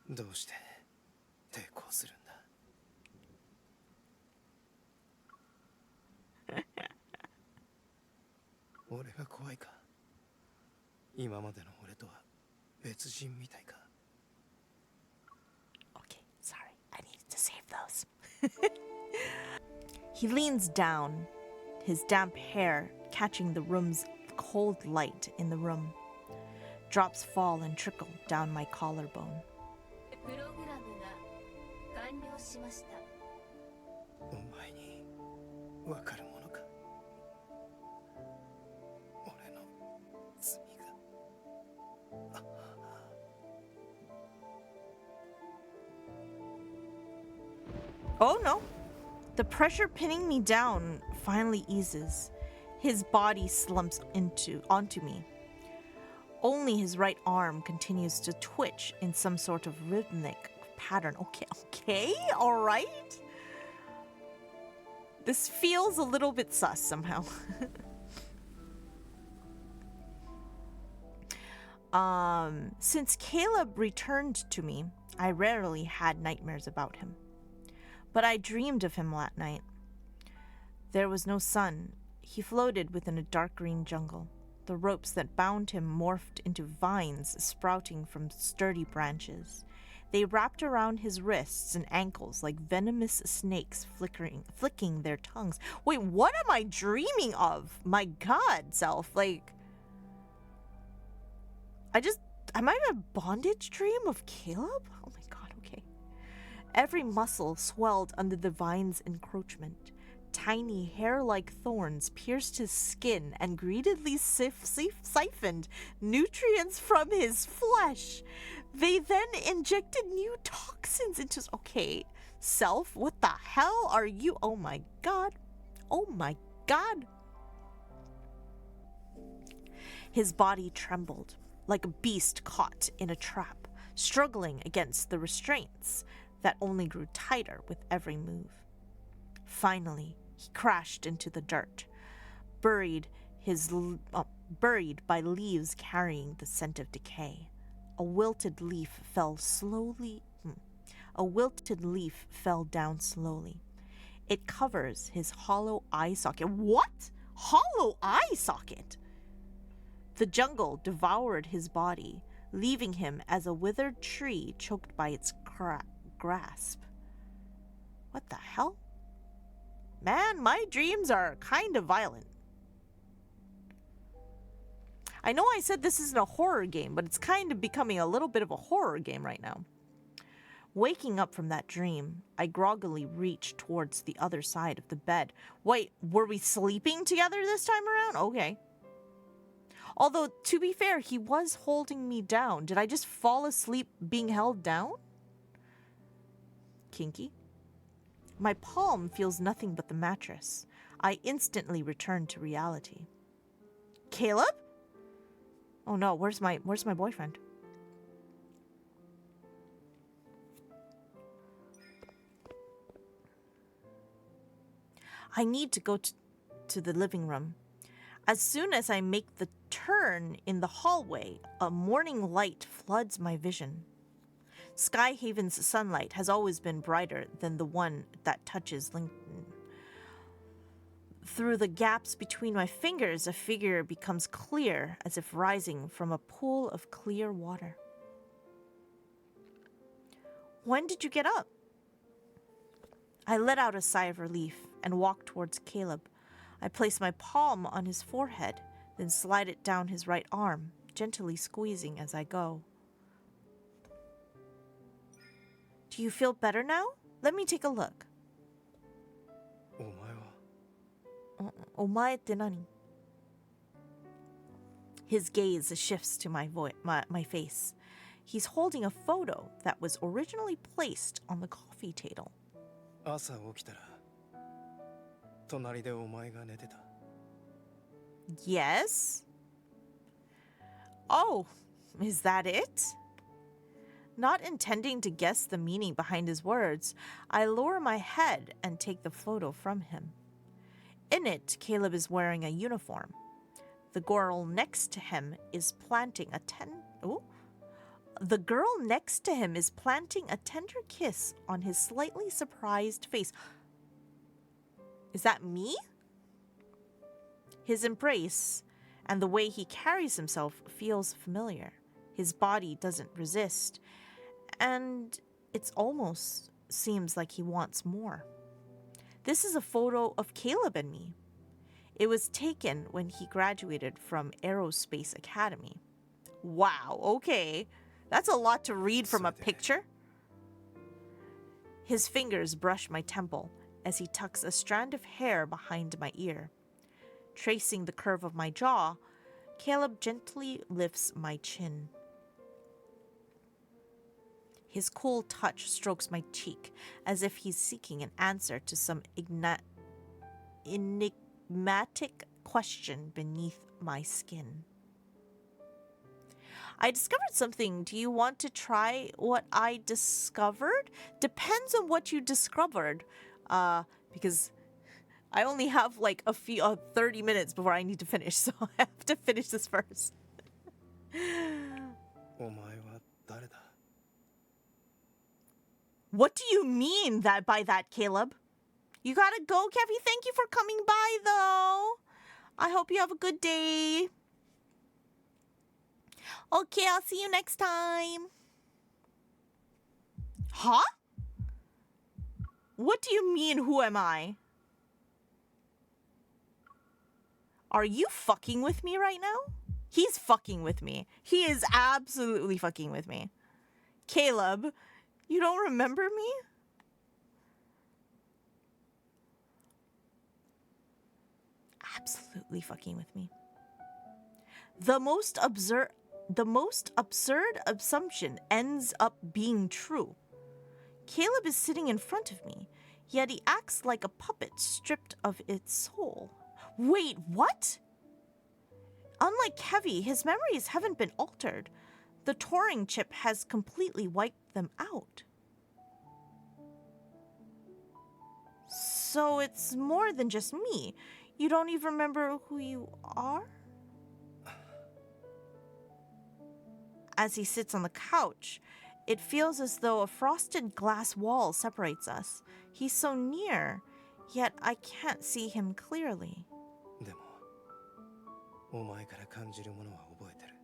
どうして抵抗するんだ。俺が怖いか。今までの俺とは別人みたいか。Okay, sorry. I needed to save those. He leans down, his damp hair catching the room's cold light in the room. Drops fall and trickle down my collarbone. プログラムが完了しました。お前にわかるものか。Oh no. The pressure pinning me down finally eases. His body slumps onto me. Only his right arm continues to twitch in some sort of rhythmic pattern. Okay, all right. This feels a little bit sus somehow. Since Caleb returned to me, I rarely had nightmares about him. But I dreamed of him that night. There was no sun. He floated within a dark green jungle. The ropes that bound him morphed into vines sprouting from sturdy branches. They wrapped around his wrists and ankles like venomous snakes flicking their tongues. Wait, what am I dreaming of? My God, self. Like, am I in a bondage dream of Caleb? Oh my God, okay. Every muscle swelled under the vine's encroachment. Tiny hair-like thorns pierced his skin and greedily siphoned nutrients from his flesh. They then injected new toxins into his... Okay, self, what the hell are you? Oh my God. Oh my God. His body trembled like a beast caught in a trap, struggling against the restraints that only grew tighter with every move. Finally, he crashed into the dirt, buried by leaves carrying the scent of decay. A wilted leaf fell down slowly. It covers his hollow eye socket. What? Hollow eye socket? The jungle devoured his body, leaving him as a withered tree choked by its grasp. What the hell? Man, my dreams are kind of violent. I know I said this isn't a horror game, but it's kind of becoming a little bit of a horror game right now. Waking up from that dream, I groggily reached towards the other side of the bed. Wait, were we sleeping together this time around? Okay. Although, to be fair, he was holding me down. Did I just fall asleep being held down? Kinky. My palm feels nothing but the mattress. I instantly return to reality. Caleb? Oh no, where's my boyfriend? I need to go to the living room. As soon as I make the turn in the hallway, a morning light floods my vision. Skyhaven's sunlight has always been brighter than the one that touches Lincoln. Through the gaps between my fingers, a figure becomes clear as if rising from a pool of clear water. When did you get up? I let out a sigh of relief and walked towards Caleb. I place my palm on his forehead, then slide it down his right arm, gently squeezing as I go. Do you feel better now? Let me take a look. お前はお前って何? His gaze shifts to my face. He's holding a photo that was originally placed on the coffee table. 朝起きたら隣でお前が寝てた。 Yes? Oh, is that it? Not intending to guess the meaning behind his words, I lower my head and take the photo from him. In it, Caleb is wearing a uniform. The girl next to him is planting a tender kiss on his slightly surprised face. Is that me? His embrace and the way he carries himself feels familiar. His body doesn't resist, and it almost seems like he wants more. This is a photo of Caleb and me. It was taken when he graduated from Aerospace Academy. Wow, okay. That's a lot to read from a picture. His fingers brush my temple as he tucks a strand of hair behind my ear. Tracing the curve of my jaw, Caleb gently lifts my chin. His cool touch strokes my cheek, as if he's seeking an answer to some enigmatic question beneath my skin. I discovered something. Do you want to try what I discovered? Depends on what you discovered. Because I only have like a few 30 minutes before I need to finish, so I have to finish this first. お前は誰だ? What do you mean by that, Caleb? You gotta go, Kevy. Thank you for coming by, though. I hope you have a good day. Okay, I'll see you next time. Huh? What do you mean, who am I? Are you fucking with me right now? He's fucking with me. He is absolutely fucking with me. Caleb, you don't remember me? Absolutely fucking with me. The most absurd assumption ends up being true. Caleb is sitting in front of me, yet he acts like a puppet stripped of its soul. Wait, what? Unlike Kevy, his memories haven't been altered. The Turing chip has completely wiped them out. So it's more than just me. You don't even remember who you are? As he sits on the couch, it feels as though a frosted glass wall separates us. He's so near, yet I can't see him clearly. でも、お前から感じるものは覚えてる。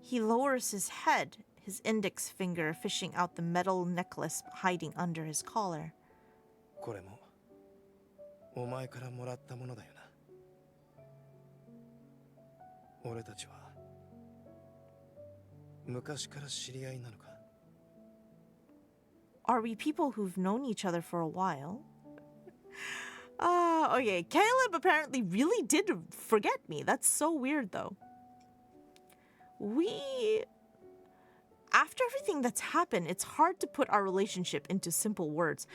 He lowers his head, his index finger fishing out the metal necklace hiding under his collar. これも、お前からもらったものだよな。俺たちは昔から知り合いなのか? Are we people who've known each other for a while? Okay, Caleb apparently really did forget me. That's so weird, though. After everything that's happened, it's hard to put our relationship into simple words.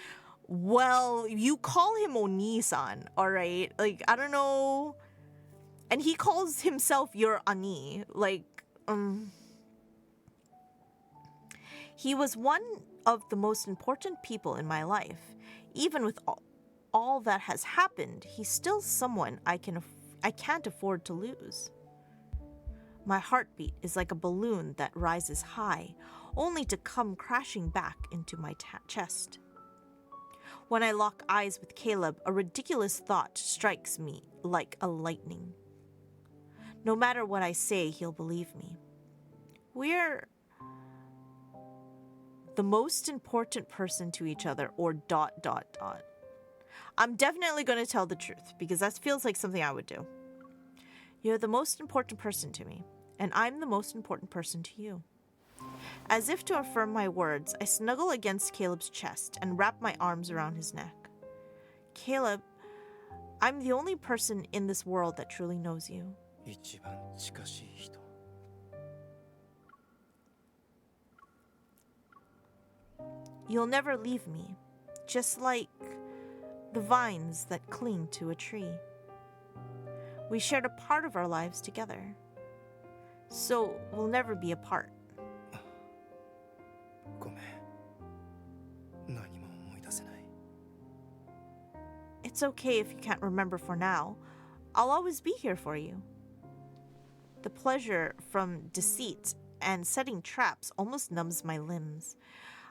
Well, you call him Oni-san, all right? Like, I don't know. And he calls himself your Ani. Like, he was one of the most important people in my life. Even with all that has happened, he's still someone I can't afford to lose. My heartbeat is like a balloon that rises high, only to come crashing back into my chest. When I lock eyes with Caleb, a ridiculous thought strikes me like a lightning. No matter what I say, he'll believe me. We're the most important person to each other, or ... I'm definitely going to tell the truth, because that feels like something I would do. You're the most important person to me, and I'm the most important person to you. As if to affirm my words, I snuggle against Caleb's chest and wrap my arms around his neck. Caleb, I'm the only person in this world that truly knows you. 一番近しい人。You'll never leave me, just like the vines that cling to a tree. We shared a part of our lives together, so we'll never be apart. ごめん。何も思い出せない。It's okay if you can't remember for now. I'll always be here for you. The pleasure from deceit and setting traps almost numbs my limbs.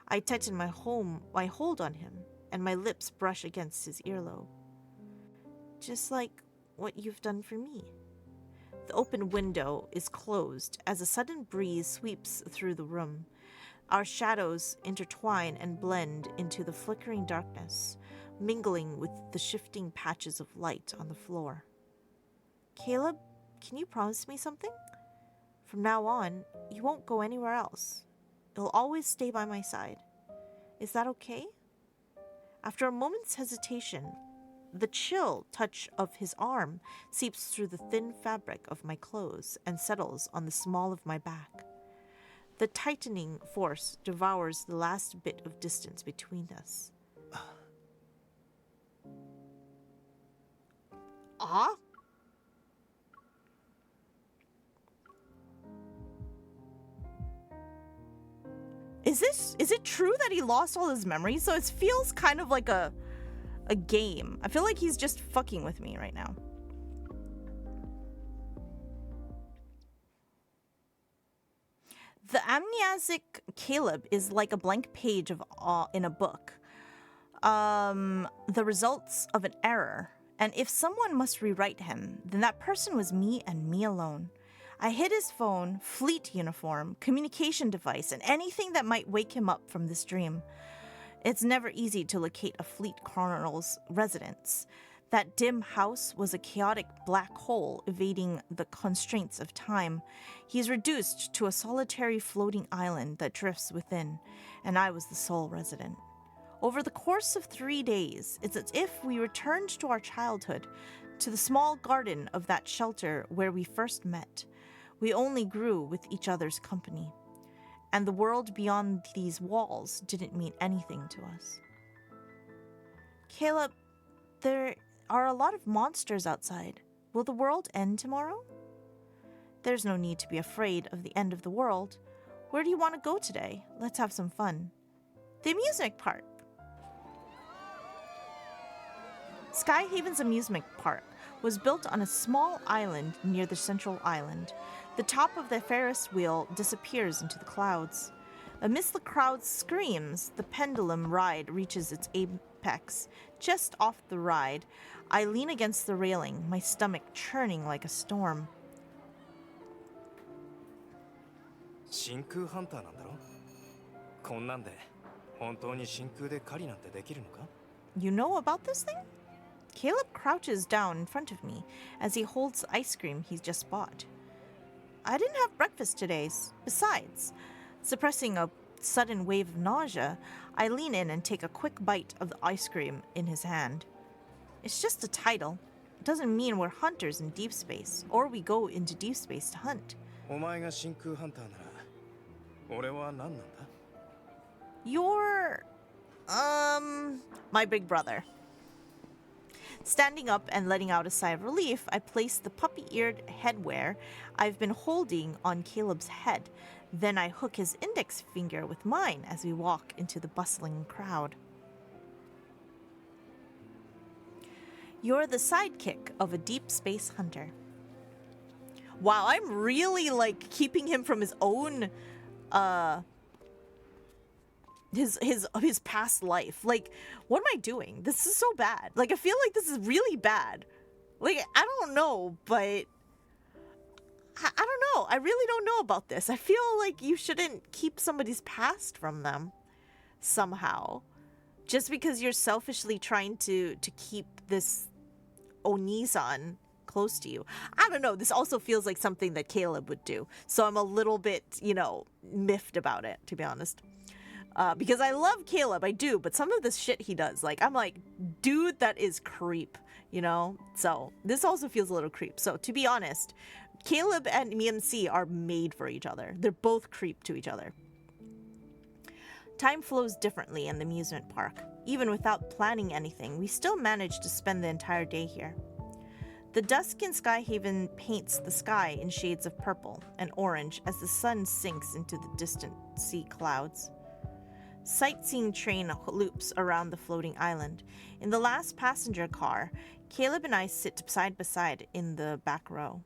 I tighten my hold on him, and my lips brush against his earlobe. Just like what you've done for me. The open window is closed as a sudden breeze sweeps through the room. Our shadows intertwine and blend into the flickering darkness, mingling with the shifting patches of light on the floor. Caleb, can you promise me something? From now on, you won't go anywhere else. You'll always stay by my side. Is that okay? After a moment's hesitation, The chill touch of his arm seeps through the thin fabric of my clothes and settles on the small of my back. The tightening force devours the last bit of distance between us. Ah? Is it true that he lost all his memories? So it feels kind of like a game. I feel like he's just fucking with me right now. The amnesic Caleb is like a blank page of in a book. The results of an error. And if someone must rewrite him, then that person was me and me alone. I hid his phone, fleet uniform, communication device, and anything that might wake him up from this dream. It's never easy to locate a fleet colonel's residence. That dim house was a chaotic black hole evading the constraints of time. He's reduced to a solitary floating island that drifts within, and I was the sole resident. Over the course of 3 days, it's as if we returned to our childhood, to the small garden of that shelter where we first met. We only grew with each other's company, and the world beyond these walls didn't mean anything to us. Caleb, there are a lot of monsters outside. Will the world end tomorrow? There's no need to be afraid of the end of the world. Where do you want to go today? Let's have some fun. The amusement park. Skyhaven's amusement park was built on a small island near the central island. The top of the Ferris wheel disappears into the clouds. Amidst the crowd's screams, the pendulum ride reaches its apex. Just off the ride, I lean against the railing, my stomach churning like a storm. 真空ハンターなんだろ？こんなんで本当に真空で狩りなんてできるのか？ You know about this thing? Caleb crouches down in front of me as he holds the ice cream he's just bought. I didn't have breakfast today. Besides, suppressing a sudden wave of nausea, I lean in and take a quick bite of the ice cream in his hand. It's just a title. It doesn't mean we're hunters in deep space, or we go into deep space to hunt. お前が真空ハンターなら、俺は何なんだ？ You're, my big brother. Standing up and letting out a sigh of relief, I place the puppy-eared headwear I've been holding on Caleb's head. Then I hook his index finger with mine as we walk into the bustling crowd. You're the sidekick of a deep space hunter. Wow, I'm really like keeping him from his own his past life. Like, what am I doing? This is so bad. Like, I feel like this is really bad. Like, I don't know, but I don't know. I really don't know about this. I feel like you shouldn't keep somebody's past from them somehow. Just because you're selfishly trying to keep this Oni-san close to you. I don't know. This also feels like something that Caleb would do. So I'm a little bit, miffed about it, to be honest. Because I love Caleb, I do, but some of this shit he does, like, I'm like, dude, that is creep, So this also feels a little creep. So to be honest, Caleb and MMC are made for each other. They're both creep to each other. Time flows differently in the amusement park. Even without planning anything, we still manage to spend the entire day here. The dusk in Skyhaven paints the sky in shades of purple and orange as the sun sinks into the distant sea clouds. Sightseeing train loops around the floating island. In the last passenger car, Caleb and I sit side by side in the back row.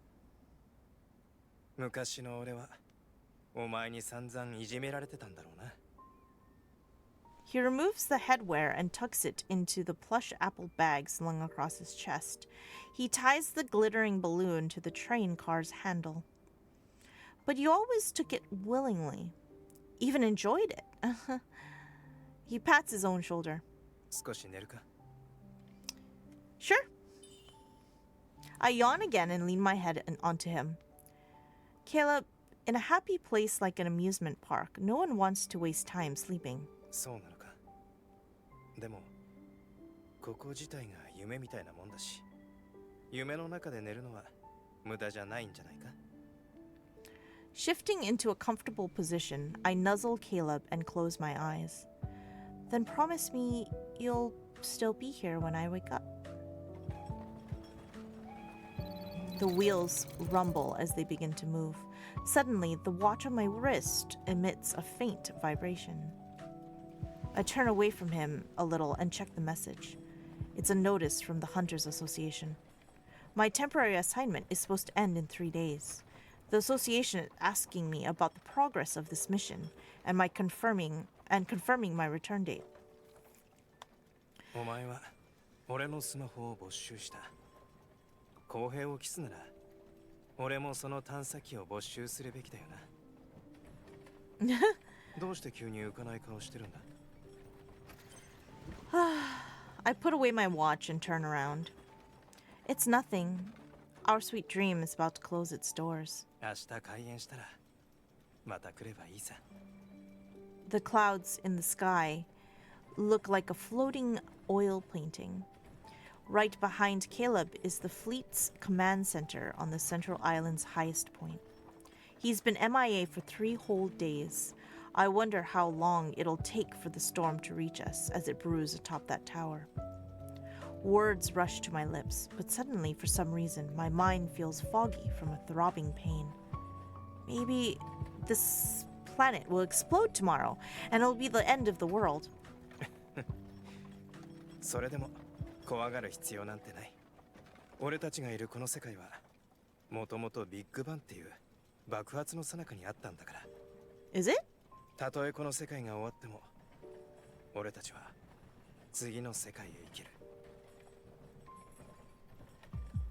昔の俺はお前に散々いじめられてたんだろうな。 He removes the headwear and tucks it into the plush apple bag slung across his chest. He ties the glittering balloon to the train car's handle. But you always took it willingly. Even enjoyed it. He pats his own shoulder. 少し寝るか? Sure. I yawn again and lean my head onto him. Caleb, in a happy place like an amusement park, no one wants to waste time sleeping. そうなのか。でも、ここ自体が夢みたいなもんだし、夢の中で寝るのは無駄じゃないんじゃないか。 Shifting into a comfortable position, I nuzzle Caleb and close my eyes. Then promise me you'll still be here when I wake up. The wheels rumble as they begin to move. Suddenly, the watch on my wrist emits a faint vibration. I turn away from him a little and check the message. It's a notice from the Hunters Association. My temporary assignment is supposed to end in 3 days. The association is asking me about the progress of this mission and confirming my return date. お前は俺のスマホを没収した。公平を期すなら、俺もその探査機を没収するべきだよな。どうして急に浮かない顔してるんだ？ I put away my watch and turn around. It's nothing. Our sweet dream is about to close its doors. 明日開園したら、また来ればいいさ。 The clouds in the sky look like a floating oil painting. Right behind Caleb is the fleet's command center on the central island's highest point. He's been MIA for 3 whole days. I wonder how long it'll take for the storm to reach us as it brews atop that tower. Words rush to my lips, but suddenly, for some reason, my mind feels foggy from a throbbing pain. Maybe this planet will explode tomorrow, and it'll be the end of the world. それでも怖がる必要なんてない。俺たちがいるこの世界は、もともとビッグバンっていう爆発の最中にあったんだから。Is it? たとえこの世界が終わっても、俺たちは次の世界へ生きる。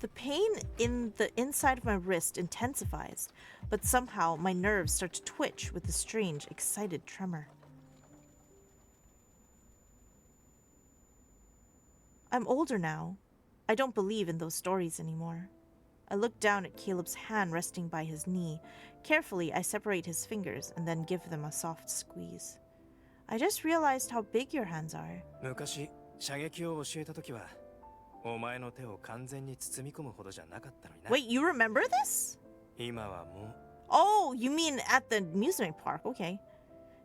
The pain in the inside of my wrist intensifies, but somehow my nerves start to twitch with a strange, excited tremor. I'm older now. I don't believe in those stories anymore. I look down at Caleb's hand resting by his knee. Carefully, I separate his fingers and then give them a soft squeeze. I just realized how big your hands are. 昔、射撃を教えたときは、お前の手を完全に包み込むほどじゃなかったのにな。 Wait, you remember this? 今はもう。 Oh, you mean at the amusement park? Okay.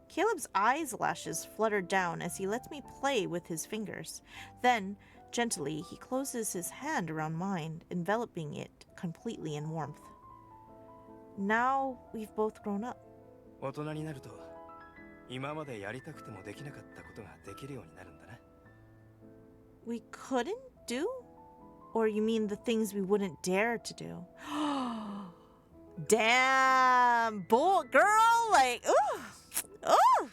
Caleb's eyelashes fluttered down as he lets me play with his fingers. Then, gently, he closes his hand around mine, enveloping it completely in warmth. Now we've both grown up. 大人になると、今までやりたくてもできなかったことができるようになるんだな。 We couldn't do? Or you mean the things we wouldn't dare to do? Damn, boy, girl, like, ooh, ooh.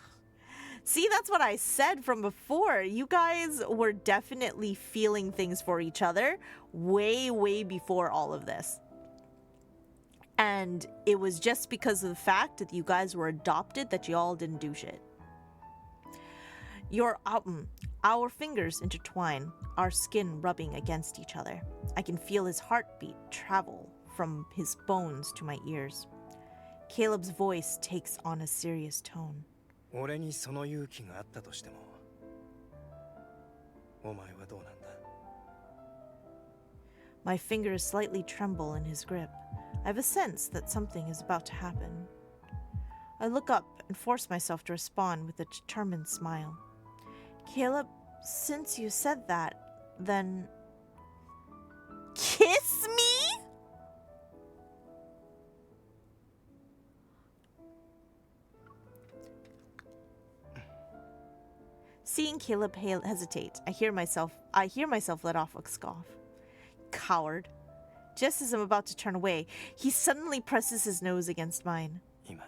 See, that's what I said from before. You guys were definitely feeling things for each other way, way before all of this. And it was just because of the fact that you guys were adopted that you all didn't do shit. Our fingers intertwine, our skin rubbing against each other. I can feel his heartbeat travel from his bones to my ears. Caleb's voice takes on a serious tone. 俺にその勇気があったとしても、お前はどうなんだ? My fingers slightly tremble in his grip. I have a sense that something is about to happen. I look up and force myself to respond with a determined smile. Caleb, since you said that, then... Kiss me?! Seeing Caleb hesitate, I hear myself let off a scoff. Coward. Just as I'm about to turn away, he suddenly presses his nose against mine. 今、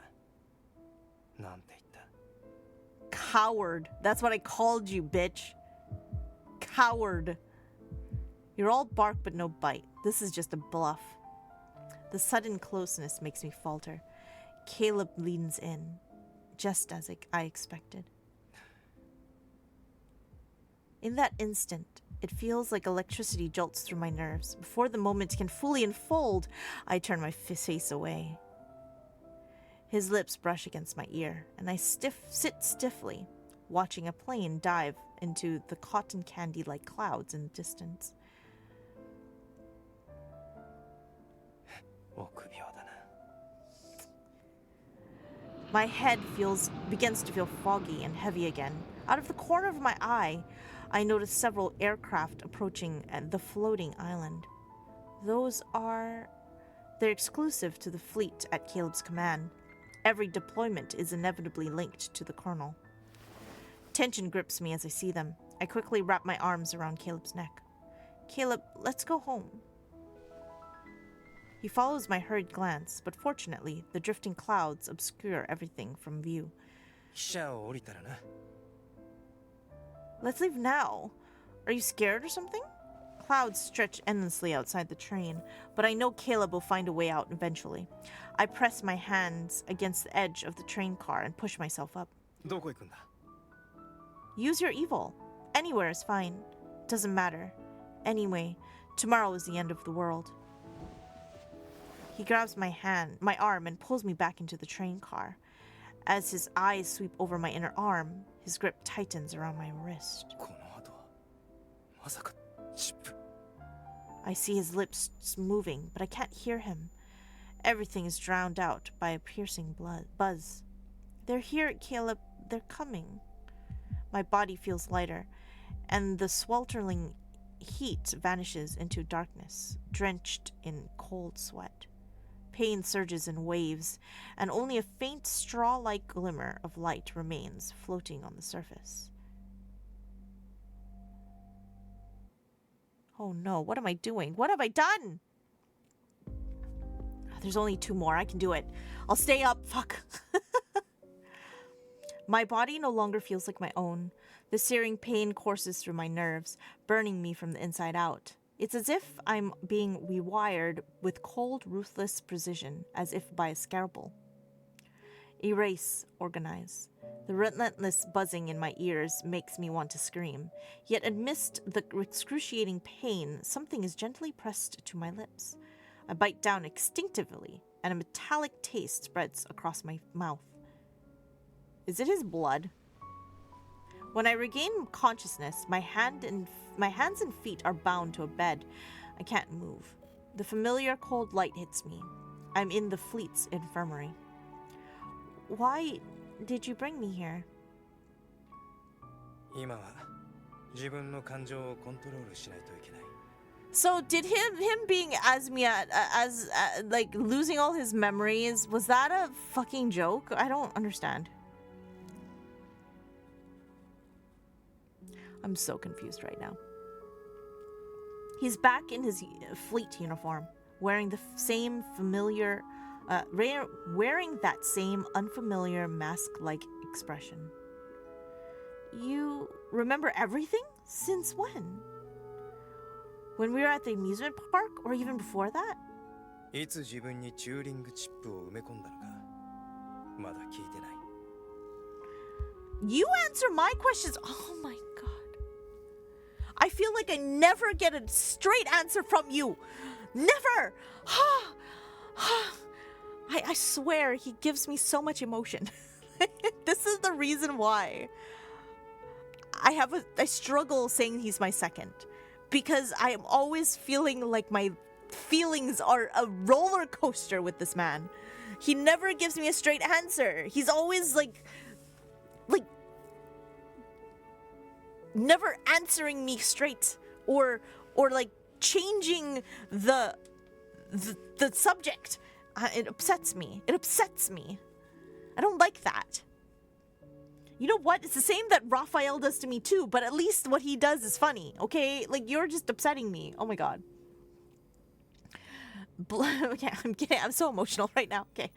なんて言った? Coward. That's what I called you, bitch. Coward. You're all bark but no bite. This is just a bluff. The sudden closeness makes me falter. Caleb leans in, just as I expected. In that instant, it feels like electricity jolts through my nerves. Before the moment can fully unfold, I turn my face away. His lips brush against my ear, and I sit stiffly, watching a plane dive into the cotton candy-like clouds in the distance. 臆病だな。 My head begins to feel foggy and heavy again. Out of the corner of my eye, I notice several aircraft approaching the floating island. They're exclusive to the fleet at Caleb's command. Every deployment is inevitably linked to the colonel. Tension grips me as I see them. I quickly wrap my arms around Caleb's neck. Caleb, let's go home. He follows my hurried glance, but fortunately, the drifting clouds obscure everything from view. 汽車を降りたらな。 Let's leave now. Are you scared or something? Clouds stretch endlessly outside the train, but I know Caleb will find a way out eventually. I press my hands against the edge of the train car and push myself up. どこ行くんだ? Use your evil. Anywhere is fine. Doesn't matter. Anyway, tomorrow is the end of the world. He grabs my arm, and pulls me back into the train car. As his eyes sweep over my inner arm, his grip tightens around my wrist. この後はまさかチップ。 I see his lips moving, but I can't hear him. Everything is drowned out by a piercing buzz. They're here, Caleb. They're coming. My body feels lighter, and the sweltering heat vanishes into darkness, drenched in cold sweat. Pain surges in waves, and only a faint straw-like glimmer of light remains floating on the surface. Oh no, what am I doing? What have I done? There's only 2 more. I can do it. I'll stay up. Fuck. My body no longer feels like my own. The searing pain courses through my nerves, burning me from the inside out. It's as if I'm being rewired with cold, ruthless precision, as if by a scalpel. Erase, organize. The relentless buzzing in my ears makes me want to scream. Yet amidst the excruciating pain, something is gently pressed to my lips. I bite down instinctively, and a metallic taste spreads across my mouth. Is it his blood? When I regain consciousness, my hands and feet are bound to a bed. I can't move. The familiar cold light hits me. I'm in the fleet's infirmary. Why did you bring me here? 今は自分の感情をコントロールしないといけない。 So did him being like losing all his memories, was that a fucking joke? I don't understand. I'm so confused right now. He's back in his fleet uniform, wearing the same familiar, wearing that same unfamiliar mask-like expression. You remember everything? Since when? When we were at the amusement park, or even before that? いつ自分にチューリングチップを埋め込んだのか、まだ聞いてない。 You answer my questions. Oh my god. I feel like I never get a straight answer from you. Never. I swear he gives me so much emotion. This is the reason why I struggle saying he's my second, because I am always feeling like my feelings are a roller coaster with this man. He never gives me a straight answer. He's always like never answering me straight, or like changing the subject. It upsets me. It upsets me. I don't like that. You know what? It's the same that Raphael does to me too, but at least what he does is funny, okay? Like, you're just upsetting me. Oh my god. Okay, I'm kidding. I'm so emotional right now. Okay.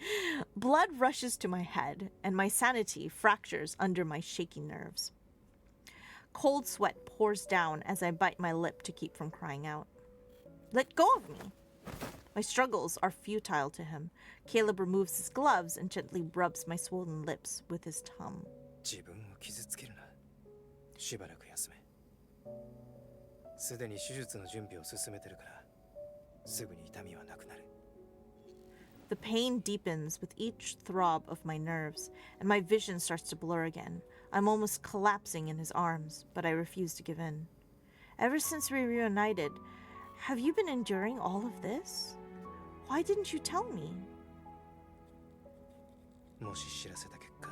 Blood rushes to my head, and my sanity fractures under my shaky nerves. Cold sweat pours down as I bite my lip to keep from crying out. Let go of me. My struggles are futile to him. Caleb removes his gloves and gently rubs my swollen lips with his tongue. 自分を傷つけるな。しばらく休め。すでに手術の準備を進めてるから、すぐに痛みはなくなる。 The pain deepens with each throb of my nerves, and my vision starts to blur again. I'm almost collapsing in his arms, but I refuse to give in. Ever since we reunited, have you been enduring all of this? Why didn't you tell me? もし知らせた結果、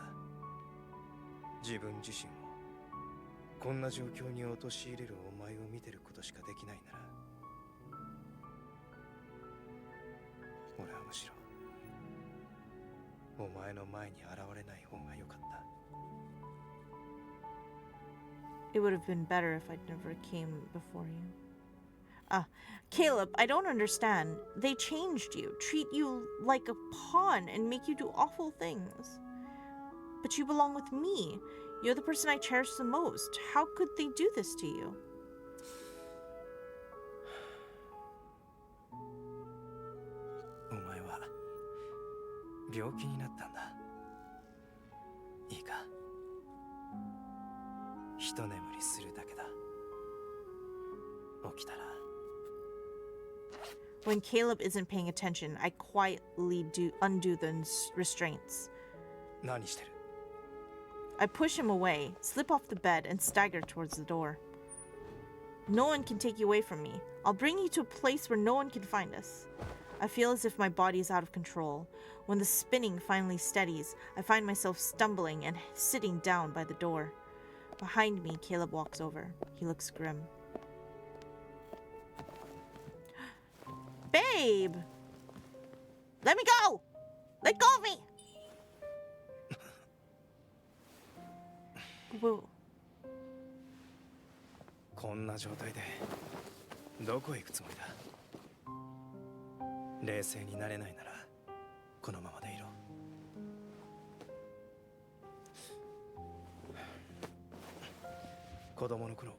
自分自身をこんな状況に陥れるお前を見てることしかできないなら、俺はむしろお前の前に現れない方が良かった。 It would have been better if I never came before you. Caleb, I don't understand. They changed you, treat you like a pawn, and make you do awful things. But you belong with me. You're the person I cherish the most. How could they do this to you? お前は病気になったんだ。いいか。一眠りするだけだ。起きたら。 When Caleb isn't paying attention, I quietly undo the restraints. 何してる? I push him away, slip off the bed, and stagger towards the door. No one can take you away from me. I'll bring you to a place where no one can find us. I feel as if my body is out of control. When the spinning finally steadies, I find myself stumbling and sitting down by the door. Behind me, Caleb walks over. He looks grim. Babe! Let me go! Let go of me! Whoa. こんな状態でどこへ行くつもりだ。冷静になれないならこのままでいろ。子供の頃、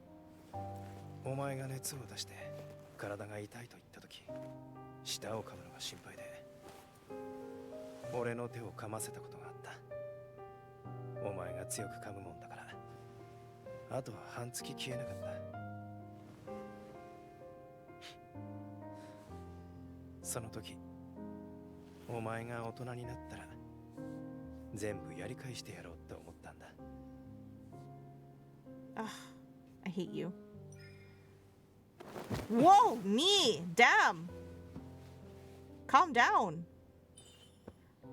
お前が熱を出して体が痛いと言った時、舌を噛むのが心配で俺の手を噛ませたことがあった。お前が強く噛むもんだから、あとは半月消えなかった。その時、お前が大人になったら全部やり返してやろうって思ったんだ。I hate you. Whoa, me! Damn! Calm down.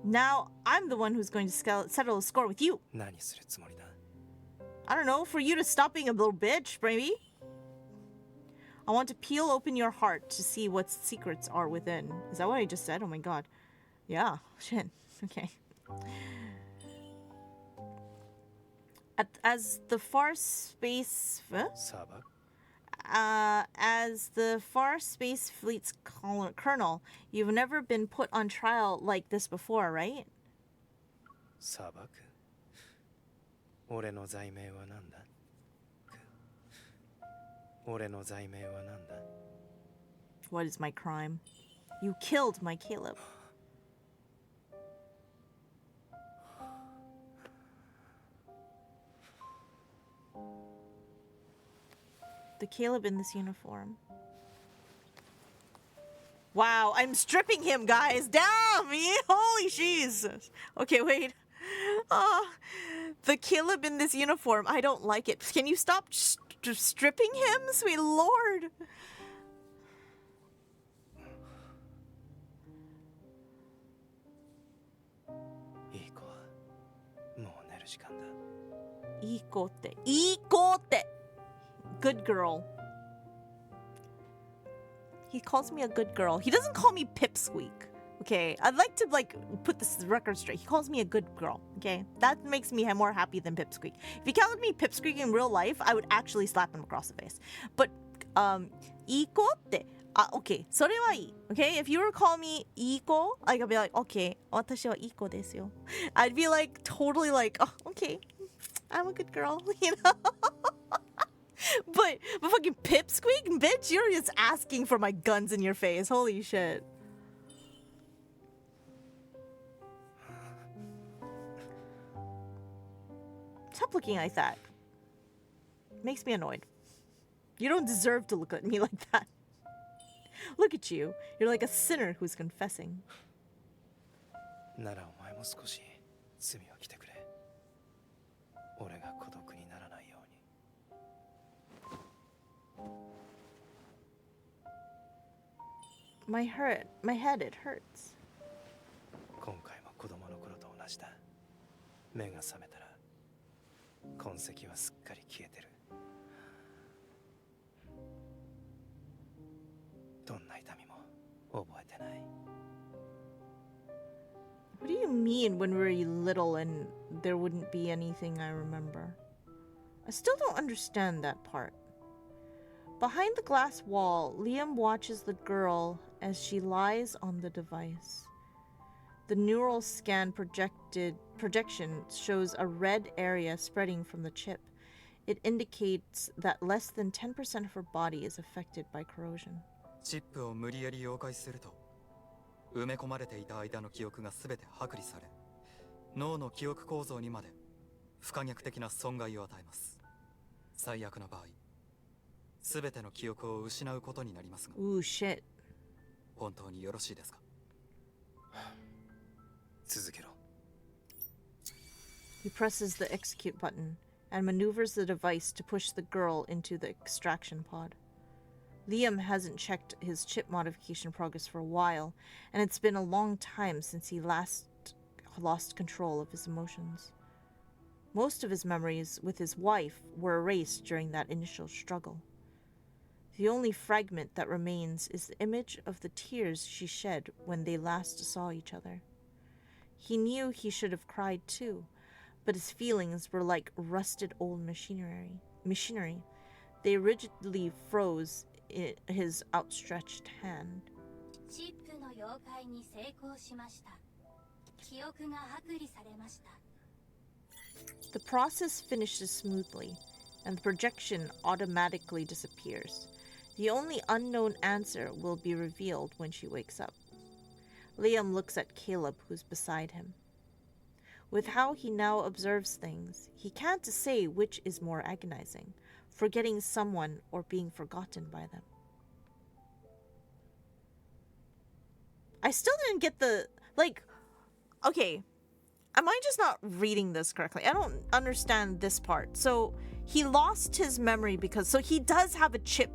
Now I'm the one who's going to settle a score with you. 何するつもりだ? I don't know, for you to stop being a little bitch, maybe? I want to peel open your heart to see what secrets are within. Is that what I just said? Oh my god. Yeah, shit. Okay. As the far space... as the far space fleet's colonel, you've never been put on trial like this before, right? 裁く? 俺の罪名は何だ? 俺の罪名は何だ? What is my crime? You killed my Caleb. The Caleb in this uniform. Wow, I'm stripping him, guys. Damn! Holy Jesus. Okay, wait. The Caleb in this uniform. I don't like it. Can you stop stripping him? Sweet Lord. Ikote. Good girl. He calls me a good girl. He doesn't call me Pipsqueak. Okay, I'd like to put this record straight. He calls me a good girl. Okay, that makes me more happy than Pipsqueak. If he called me Pipsqueak in real life, I would actually slap him across the face. But Ikote. Okay, それはいい. Okay, if you were calling me Iko, I'd be like, okay, 私はIkoですよ. I'd be like totally like, oh, okay, I'm a good girl, you know. But fucking Pipsqueak, bitch, you're just asking for my guns in your face. Holy shit. Stop looking like that. Makes me annoyed. You don't deserve to look at me like that. Look at you. You're like a sinner who's confessing. ならお前も少し罪を着てくれ。俺が子 My head, it hurts. 今回も子供の頃と同じだ。目が覚めたら痕跡はすっかり消えてる。どんな痛みも覚えてない。 What do you mean when we were little and there wouldn't be anything I remember? I still don't understand that part. Behind the glass wall, Liam watches the girl as she lies on the device. The neural scan projection shows a red area spreading from the chip. It indicates that less than 10% of her body is affected by corrosion. チップを無理やり溶解すると、埋め込まれていた間の記憶が全て剥離され、脳の記憶構造にまで不可逆的な損害を与えます。最悪の場合、全ての記憶を失うことになりますが。Ooh, shit. 本当によろしいですか？続けろ。 He presses the execute button and maneuvers the device to push the girl into the extraction pod. Liam hasn't checked his chip modification progress for a while, and it's been a long time since he last lost control of his emotions. Most of his memories with his wife were erased during that initial struggle. The only fragment that remains is the image of the tears she shed when they last saw each other. He knew he should have cried too, but his feelings were like rusted old machinery. They rigidly froze in his outstretched hand. チップの溶解に成功しました。記憶が剥離されました。 The process finishes smoothly, and the projection automatically disappears. The only unknown answer will be revealed when she wakes up. Liam looks at Caleb, who's beside him. With how he now observes things, he can't say which is more agonizing, forgetting someone or being forgotten by them. I still didn't get the, okay, am I just not reading this correctly? I don't understand this part. So he lost his memory so he does have a chip.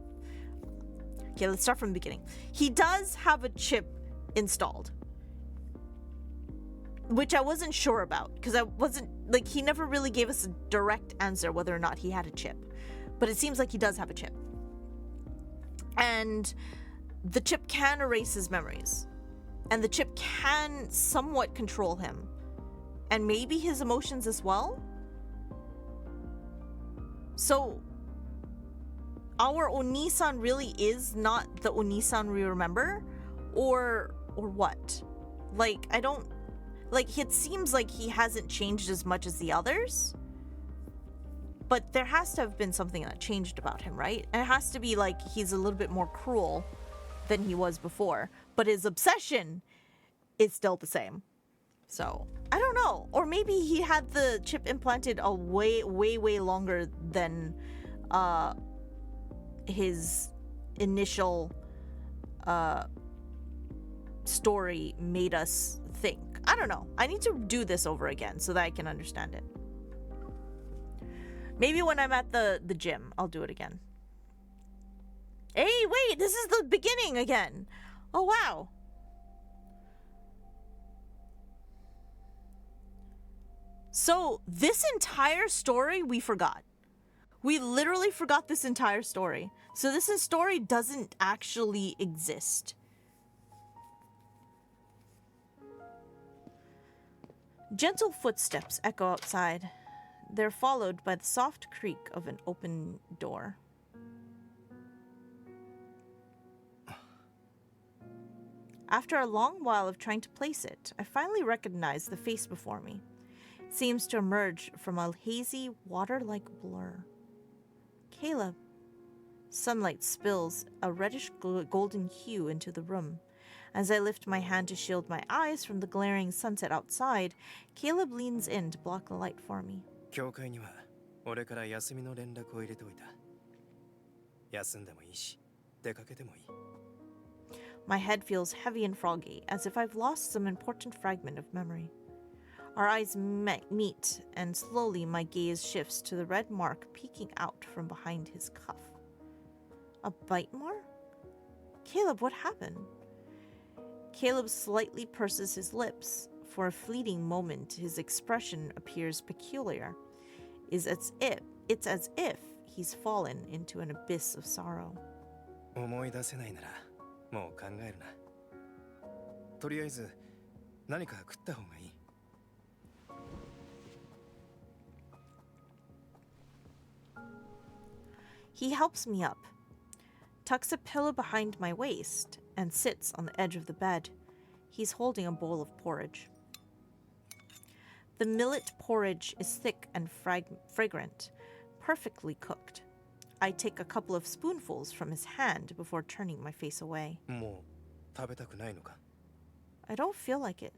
Okay, let's start from the beginning. He does have a chip installed, which I wasn't sure about because he never really gave us a direct answer whether or not he had a chip, but it seems like he does have a chip. And the chip can erase his memories, and the chip can somewhat control him, and maybe his emotions as well. So our Onisan really is not the Onisan we remember, or what? It seems like he hasn't changed as much as the others, but there has to have been something that changed about him, right? And it has to be like he's a little bit more cruel than he was before, but his obsession is still the same. So I don't know, or maybe he had the chip implanted a way longer than his initial story made us think. I don't know. I need to do this over again so that I can understand it. Maybe when I'm at the gym, I'll do it again. Hey, wait, this is the beginning again. Oh, wow. So this entire story we forgot. We literally forgot this entire story. So this story doesn't actually exist. Gentle footsteps echo outside. They're followed by the soft creak of an open door. After a long while of trying to place it, I finally recognize the face before me. It seems to emerge from a hazy, water-like blur. Caleb. Sunlight spills a reddish golden hue into the room. As I lift my hand to shield my eyes from the glaring sunset outside, Caleb leans in to block the light for me. 教会には俺から休みの連絡を入れておいた。休んでもいいし、出かけてもいい。My head feels heavy and froggy, as if I've lost some important fragment of memory. Our eyes meet, and slowly my gaze shifts to the red mark peeking out from behind his cuff. A bite mark? Caleb, what happened? Caleb slightly purses his lips. For a fleeting moment, his expression appears peculiar. It's as if he's fallen into an abyss of sorrow. 思い出せないならもう考えるな。とりあえず何か食った方がいい。He helps me up, tucks a pillow behind my waist, and sits on the edge of the bed. He's holding a bowl of porridge. The millet porridge is thick and fragrant, perfectly cooked. I take a couple of spoonfuls from his hand before turning my face away. もう食べたくないのか？ I don't feel like it.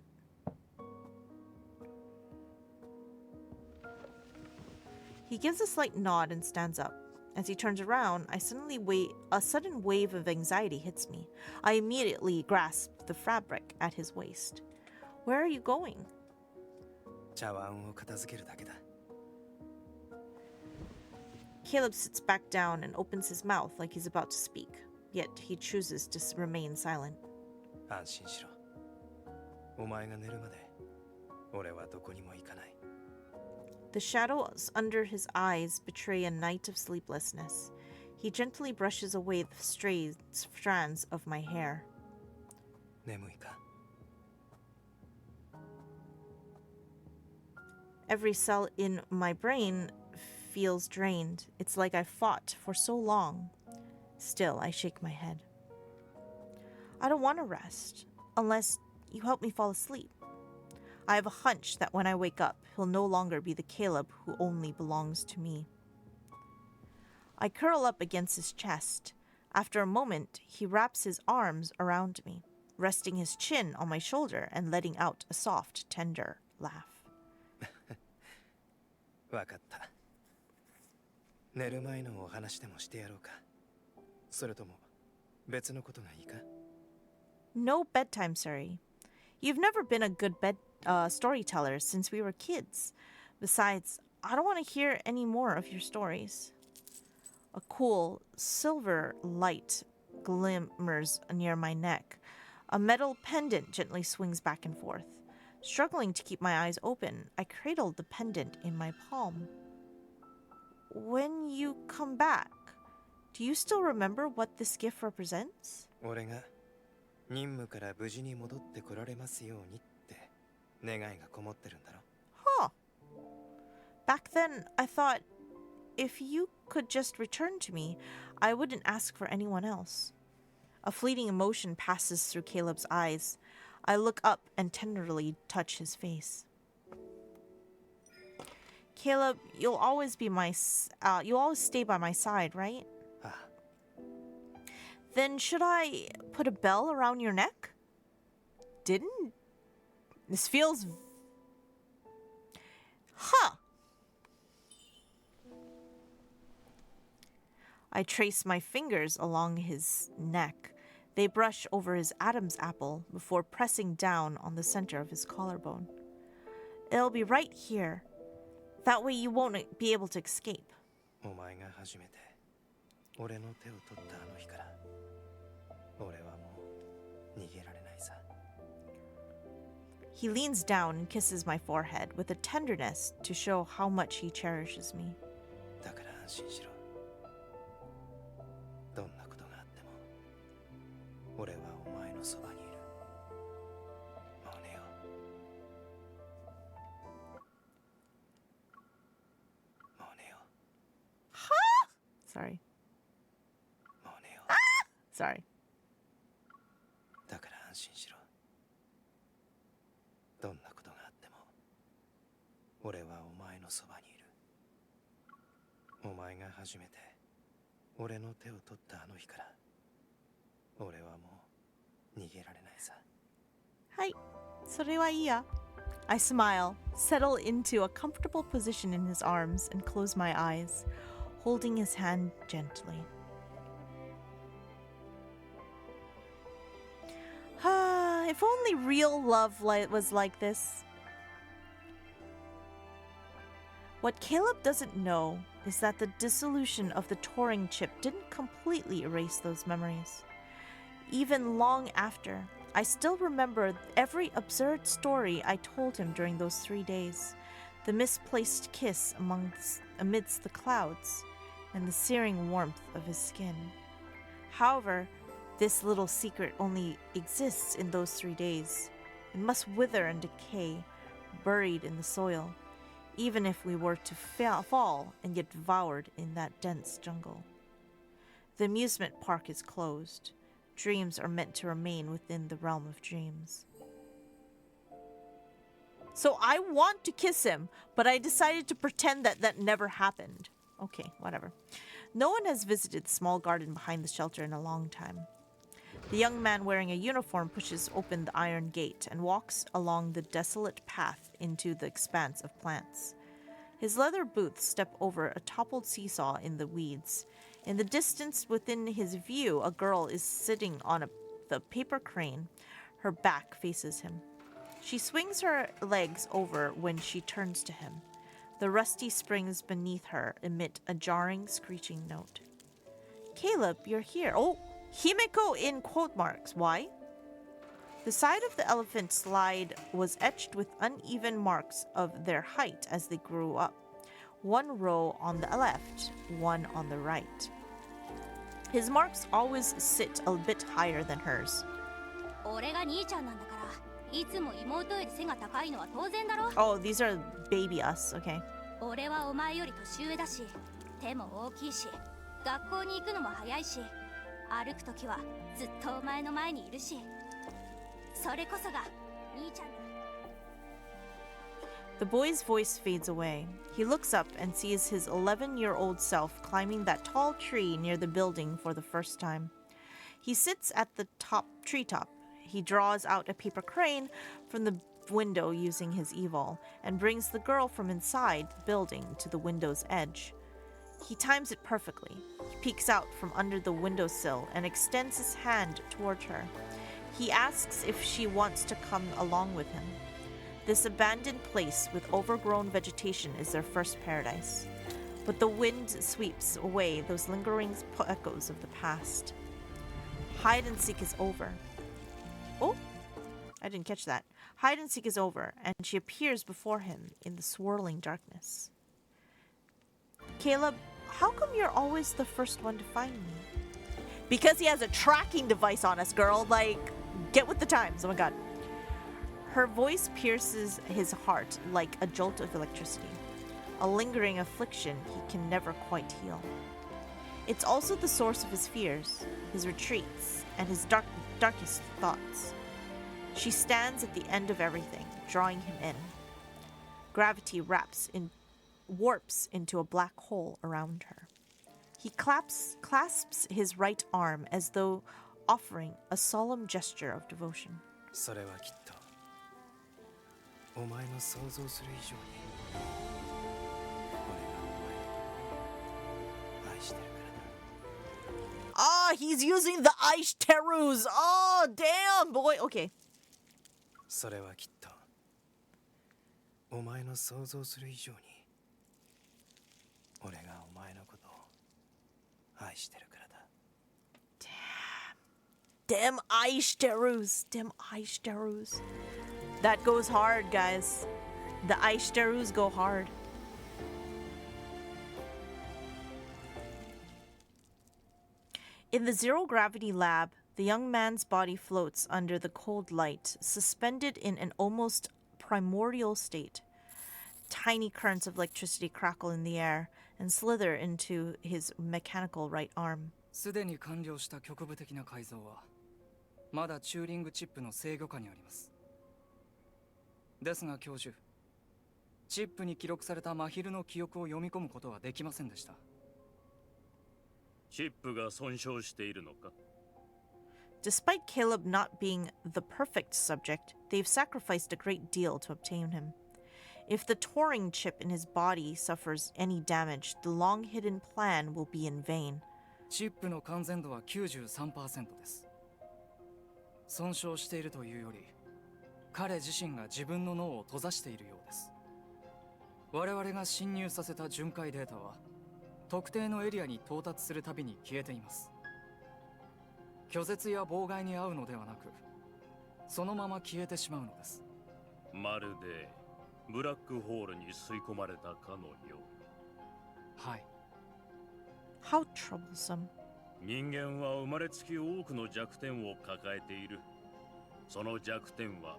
He gives a slight nod and stands up. As he turns around, a sudden wave of anxiety hits me. I immediately grasp the fabric at his waist. Where are you going? 茶碗を片付けるだけだ。 Caleb sits back down and opens his mouth like he's about to speak, yet he chooses to remain silent. 安心しろ。お前が寝るまで俺はどこにも行かない。 The shadows under his eyes betray a night of sleeplessness. He gently brushes away the stray strands of my hair. 眠いか？ Every cell in my brain feels drained. It's like I fought for so long. Still, I shake my head. I don't want to rest, unless you help me fall asleep. I have a hunch that when I wake up, he'll no longer be the Caleb who only belongs to me. I curl up against his chest. After a moment, he wraps his arms around me, resting his chin on my shoulder and letting out a soft, tender laugh. わかった。寝る前のお話でもしてやろうか。それとも別のことがいいか？ No bedtime, Suri. You've never been a good storyteller since we were kids. Besides, I don't want to hear any more of your stories. A cool silver light glimmers near my neck. A metal pendant gently swings back and forth. Struggling to keep my eyes open, I cradle the pendant in my palm. When you come back, do you still remember what this gift represents? 俺が任務から無事に戻ってこられますようにって願いがこもってるんだろ。 Huh. Back then, I thought if you could just return to me, I wouldn't ask for anyone else. A fleeting emotion passes through Caleb's eyes. I look up and tenderly touch his face. Caleb, you'll always stay by my side, right? Ah. Then should I put a bell around your neck? This feels... Huh. I trace my fingers along his neck. They brush over his Adam's apple before pressing down on the center of his collarbone. It'll be right here. That way you won't be able to escape. お前が初めて俺の手を取ったあの日から俺はもう逃げられないさ。 He leans down and kisses my forehead with a tenderness to show how much he cherishes me. だから安心しろ。どんなことがあっても俺はお前のそばにいる。もう寝よう。もう寝よう。 Sorry. もう寝よ Sorry. う。だから安心しろ。どんなことがあっても俺はお前のそばにいる。お前が初めて俺の手を取ったあの日から俺はもう逃げられないさ。 Hi. それはいいや. I smile, settle into a comfortable position in his arms, and close my eyes, holding his hand gently. If only real love was like this. What Caleb doesn't know is that the dissolution of the Turing chip didn't completely erase those memories. Even long after, I still remember every absurd story I told him during those 3 days. The misplaced kiss amidst the clouds, and the searing warmth of his skin. However, this little secret only exists in those 3 days. It must wither and decay, buried in the soil, even if we were to fall and get devoured in that dense jungle. The amusement park is closed. Dreams are meant to remain within the realm of dreams. So I want to kiss him, but I decided to pretend that that never happened. Okay, whatever. No one has visited the small garden behind the shelter in a long time. The young man wearing a uniform pushes open the iron gate and walks along the desolate path into the expanse of plants. His leather boots step over a toppled seesaw in the weeds. In the distance within his view, a girl is sitting on the paper crane. Her back faces him. She swings her legs over when she turns to him. The rusty springs beneath her emit a jarring, screeching note. Caleb, you're here. Oh, ____ in quote marks. Why? The side of the elephant slide was etched with uneven marks of their height as they grew up. One row on the left, one on the right. His marks always sit a bit higher than hers. Oh, these are baby us, okay. The boy's voice fades away. He looks up and sees his 11-year-old self climbing that tall tree near the building for the first time. He sits at the treetop. He draws out a paper crane from the window using his 𝒖𝒑 and brings the girl from inside the building to the window's edge. He times it perfectly. He peeks out from under the windowsill and extends his hand toward her. He asks if she wants to come along with him. This abandoned place with overgrown vegetation is their first paradise. But the wind sweeps away those lingering echoes of the past. Hide and seek is over. Oh, I didn't catch that. Hide and seek is over, and she appears before him in the swirling darkness. Caleb, how come you're always the first one to find me? Because he has a tracking device on us, girl. Like, get with the times. Oh my god. Her voice pierces his heart like a jolt of electricity, a lingering affliction he can never quite heal. It's also the source of his fears, his retreats, and his darkest thoughts. She stands at the end of everything, drawing him in. Gravity warps into a black hole around her. He clasps his right arm as though offering a solemn gesture of devotion. それはきっとお前の想像する以上に俺がお前を愛してるからだ。 Ah, he's using the 𝒖𝒑𝒑𝒒. Oh, damn, boy. Okay. それはきっとお前の想像する以上に俺がお前のことを愛してるからだ。 Damn 𝒖𝒑𝒑𝒒s. Damn 𝒖𝒑𝒑𝒒s. That goes hard, guys. The 𝒖𝒑𝒑𝒒s go hard. In the zero-gravity lab, the young man's body floats under the cold light, suspended in an almost primordial state. Tiny currents of electricity crackle in the air and slither into his mechanical right arm. すでに完了した局部的な改造はまだチューリングチップの制御下にあります。ですが教授、チップに記録された真昼の記憶を読み込むことはできませんでした。チップが損傷しているのか？ Despite Caleb not being the perfect subject, they've sacrificed a great deal to obtain him. If the Turing chip in his body suffers any damage, the long-hidden plan will be in vain. チップの完全度は 93% です。損傷しているというより、彼自身が自分の脳を閉ざしているようです。我々が侵入させた巡回データは、特定のエリアに到達するたびに消えています。拒絶や妨害に遭うのではなく、そのまま消えてしまうのです。まるでブラックホールに吸い込まれたかのよう。はい。How troublesome. 人間は生まれつき多くの弱点を抱えている。その弱点は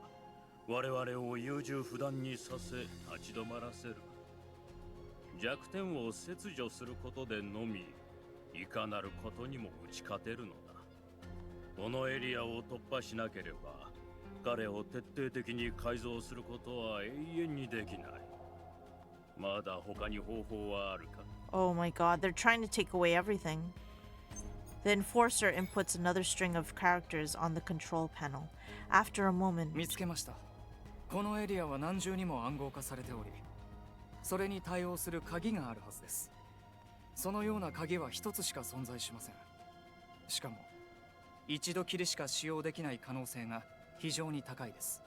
我々を優柔不断にさせ立ち止まらせる。弱点を切除することでのみいかなることにも打ち勝てるのだ。このエリアを突破しなければ彼を徹底的に改造することは永遠にできない。まだ他に方法はあるか？ Oh my god, they're trying to take away everything. The enforcer inputs another string of characters on the control panel. After a moment, 見つけました。このエリアは何重にも暗号化されており、それに対応する鍵があるはずです。そのような鍵は一つしか存在しません。しかも一度きりしか使用できない可能性が非常に高いです。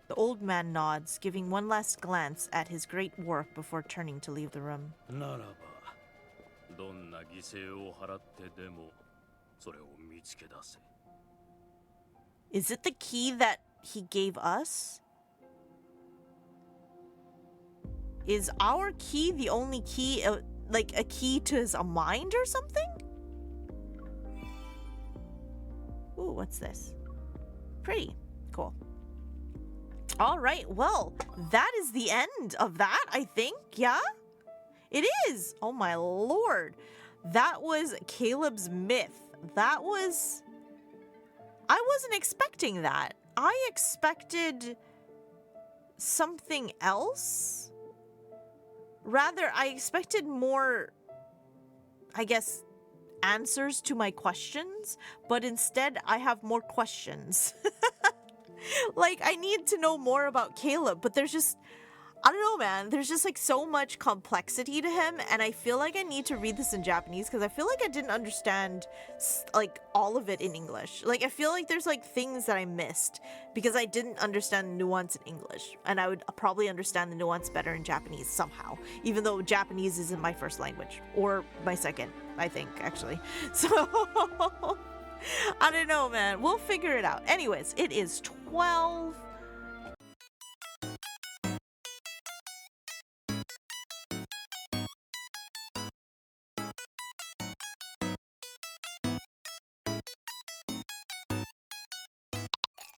the old man nods, giving one last glance at his great work before turning to leave the room. ならばどんな犠牲を払ってでもそれを見つけ出せ。 Is it the key that he gave us? Is our key the only key, like a key to his mind or something? Ooh, what's this? Pretty. Cool. All right, well, that is the end of that, I think. Yeah? It is. Oh my lord. That was Caleb's myth. That was... I wasn't expecting that. I expected something else. Rather, I expected more, I guess, answers to my questions, but instead I have more questions. Like, I need to know more about Caleb, but there's just, I don't know, man. There's just like so much complexity to him, and I feel like I need to read this in Japanese because I feel like I didn't understand like all of it in English. Like, I feel like there's like things that I missed because I didn't understand the nuance in English, and I would probably understand the nuance better in Japanese somehow, even though Japanese isn't my first language, or my second, I think, actually. So I don't know, man. We'll figure it out. Anyways, it is 12